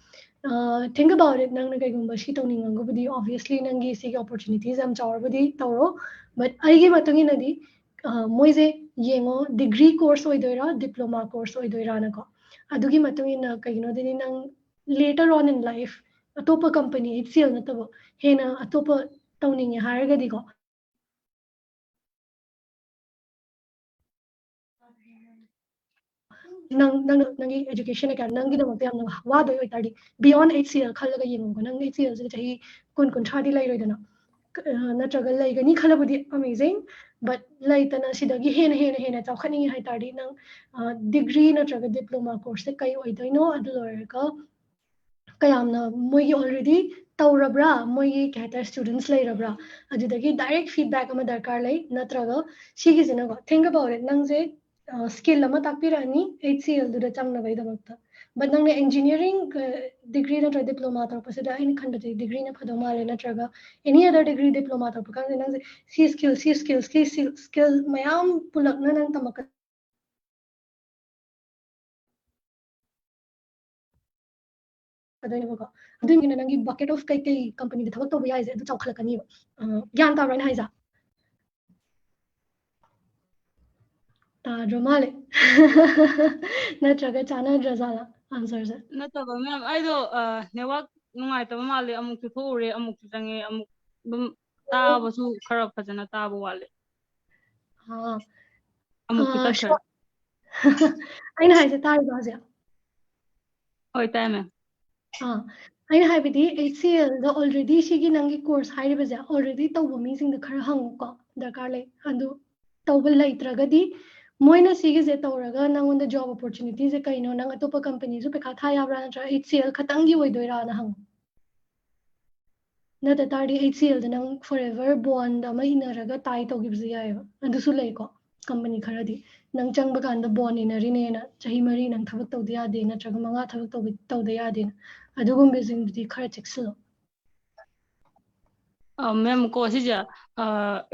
think about it nang nagai gumba shi tawning angubudi obviously nangi si opportunities am chawrbudi tawro but aigi matungi nadi moise yengo degree course oidoira diploma course oidoira na ko adugi matungi na kaino dini nang later on in life atopa company HCL na tabo hena atopa tawning haragadi ko nangi education ka nangi da mate amna wa do yoi tadi beyond HCL khalaga yengo nang HCL se chahi kun thadi lai roidana na tragal lai gani khalabudi amazing but lai tana sidagi hena chawkhani hai tadi nang degree na traga diploma course se kai oidoino adu lorga kayamna moi already tawrabra moi kata students lairabra adudagi direct feedback ama darkar lai natraga sigi jina go think about it nang je skill ama takpirani HCL du da changna bai damakta but nang engineering degree na diploma tar pasida in khanda degree na phado male natraga any other degree diploma tar pakang nang skill mayam pulak na nang tamaka adui nangi bucket of kai company da thawak to bai ase du chawkhalakani gyan ta ran haiza ta dromale natraga chana drazala answer se nataba ma'am aido network nungaitaba male amuk thore amuk change amuk dum tabasu khara fajana taba wale amuk takhra aina haise tar baze oi time aina haibidi HCL da already shigi nangi course haibaze already tawba mi sing da khara hang ko darkar lai adu tawba laitragadi moina sigi je tawraga nangonda job opportunities e kaino nang atopa company su pekha tha yabra na HCL khatangi oidoira na hang na tardi HCL da nang forever bond ama inaraga tai tawgibze yaiba adu su lai ko company kharadi nang changba kan da bond inarine na chahi mari nang thabak tawde yade na traga manga thabak tawde yade adugum bezing di khara cheksilo ma'am ko asija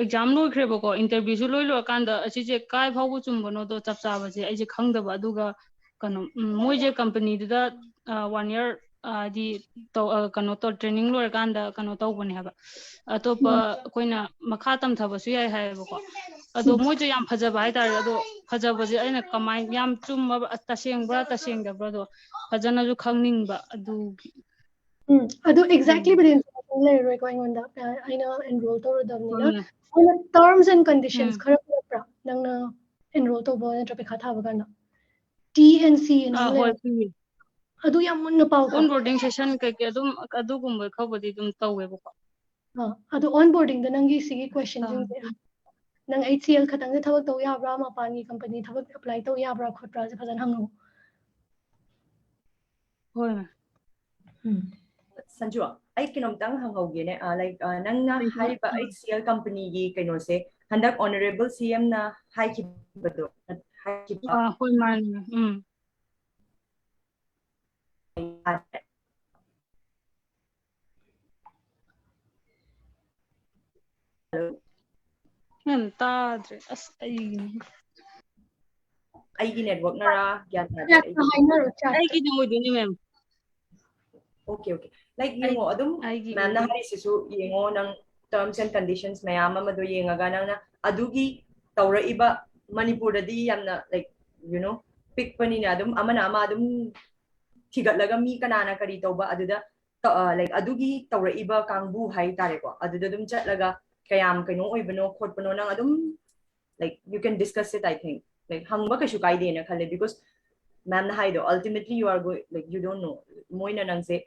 exam lo khreba ko interview su lo kanda asije kai phawu chumbono do chap chaba je aije khangdaba aduga kano moije company da 1 year di to kano to training lo kanda kano to bone haba atopa koina makha tam thaba su yai haiba ko ado moije yam phajaba hai tar ado phajaba je aina kamai yam chumma tasengbra do phajana ju khangning ba adu adu exactly but information le going on that I know enroll to damnina on the terms and conditions khara pra nang na enroll to bo na trape khatha ba kana TNC na le adu yam mun na pau ka onboarding session kai ke adum gumba khawbadi dum tawe ba adu onboarding da nangi sigi questions nang HCL khatang da thawak to yabra ma pani company thawak apply to yabra khotra je phajan hangu hoi Sanju I kinomtang hanghogine like nang na Thank you. high ba HCL company gi kaino se handak honorable CM na high ki bado high ki Hoi man. Ma'am tadre as ay aigi network nara gyan na Chat na hi na chat. ay ki mo din ma'am. okay like yung adum ma'am na hari sisu yengo nang terms and conditions mayama madu yengaga nang na adugi tawra iba manipur di yamna like you know pick pani na adum amana ama adum thigatlaga mi kanana kari tawba aduda like adugi tawra iba kangbu hai tare ko aduda dum chatlaga kayam kaino oibano khotpano nang adum like you can discuss it I think like hangba kashu kai de na khale because ma'am na do ultimately you are going like you don't know moina nang se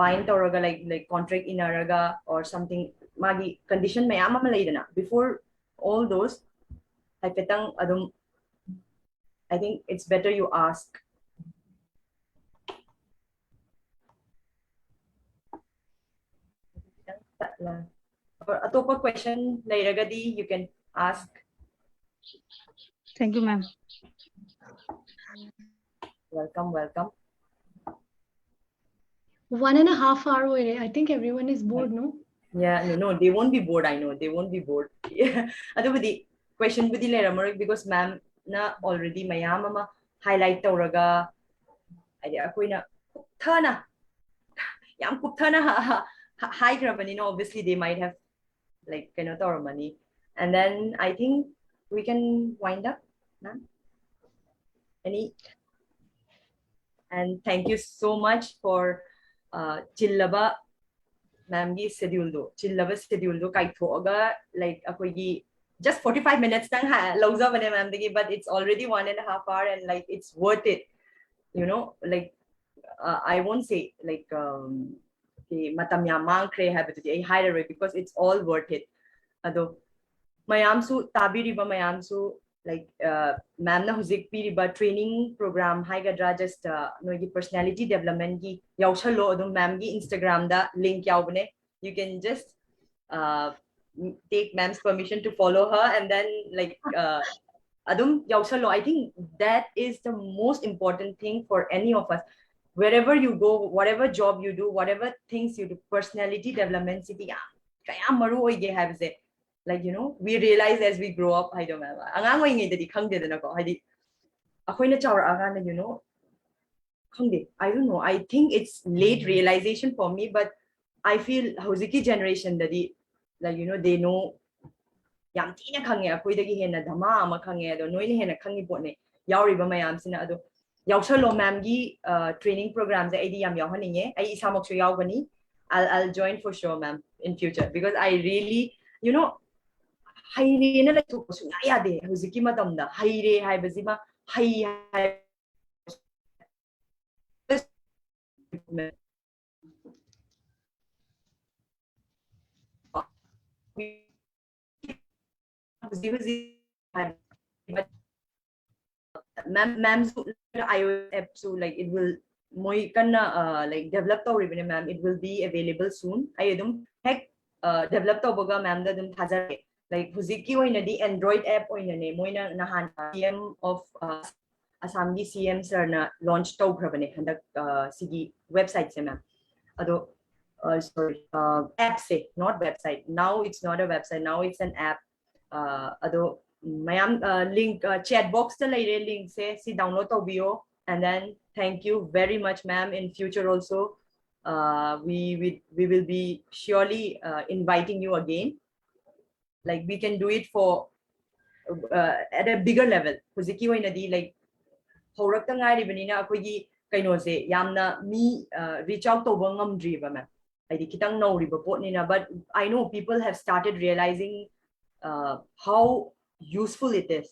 bind tawraga like contract inaraga or something magi condition mayam ama leidana before all those haifetang adum I think it's better you ask. Or atopa question lairagadi you can ask. Thank you ma'am. Welcome. 1.5 hour away. I think everyone is bored, no? Yeah, no, they won't be bored. I know they won't be bored. Yeah, adubadi question budi lairamarag because ma'am na already mayam ama highlight tawraga adi akoina thana yam kupthana high grabani no obviously they might have like tawra money and then I think we can wind up ma'am. Any and thank you so much for chillaba ma'am gi schedule do kai thoga like akoigi just 45 minutes tang ha loza bane ma'am degi but it's already 1.5 hour and like it's worth it you know like I won't say like matam ya mangkre habit I hire it because it's all worth it ado mayamsu tabiriba mayamsu like ma'am na huzik piriba training program haigadra just no gi personality development gi yaushalo adum ma'am gi Instagram da link yaubne you can just take ma'am's permission to follow her and then like adum yaushalo I think that is the most important thing for any of us wherever you go whatever job you do whatever things you do personality development city kaya maru oige have say like you know we realize as we grow up I don't know angang oing ngei khang de na ko hadi akoina chawra aga na you know khang de I don't know I think it's late realization for me but I feel hoziki generation dadi like you know they know yam tina khange akoi dagi hena dhama ama khange ado noine hena khangi potne yauri ba mayam sina ado yausalo ma'am gi training programs ai di yam yawhaninge ai isamok su yawgani I'll join for sure ma'am in future because I really you know haire na like su na ya de huziki matam da haire hai bazima hai ma'am iOS app so like it will moi kana like develop to ribbon ma'am it will be available soon I adum heck develop to boga ma'am da dum thajare like huziki oina di Android app oina ne moina nahan CM of Assamgi CM sir na launch to grabane handak sigi website se ma'am ado sorry app say not website now it's not a website now it's an app ado mayam link chat box ta laire link se si download to bio and then thank you very much ma'am in future also we will be surely inviting you again like we can do it for at a bigger level huziki oina di like horakta ngai ribanina akoigi kaino se yamna mi reach out to ngamdri ba ma'am I kitang no riba potnina but I know people have started realizing how useful it is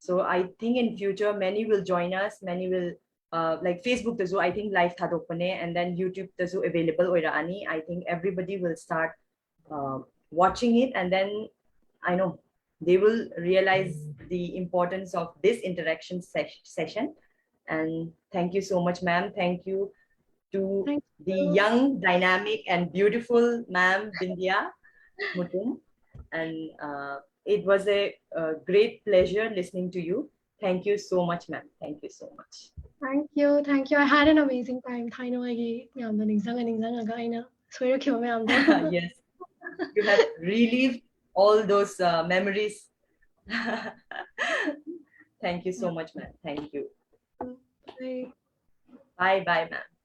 so I think in future many will join us many will like Facebook tazu I think live that open and then YouTube tazu available oira ani I think everybody will start watching it and then I know they will realize the importance of this interaction session and thank you so much ma'am thank you to Thank the you. young, dynamic, and beautiful ma'am Bindiya Mutum. And it was a great pleasure listening to you. Thank you so much, ma'am. Thank you so much. Thank you. Thank you. I had an amazing time. Thainoi ma'am ningzang aina soirakhiba ma'am. Yes, you have relived all those memories. Thank you so much, ma'am. Thank you. Bye. Bye, bye, ma'am.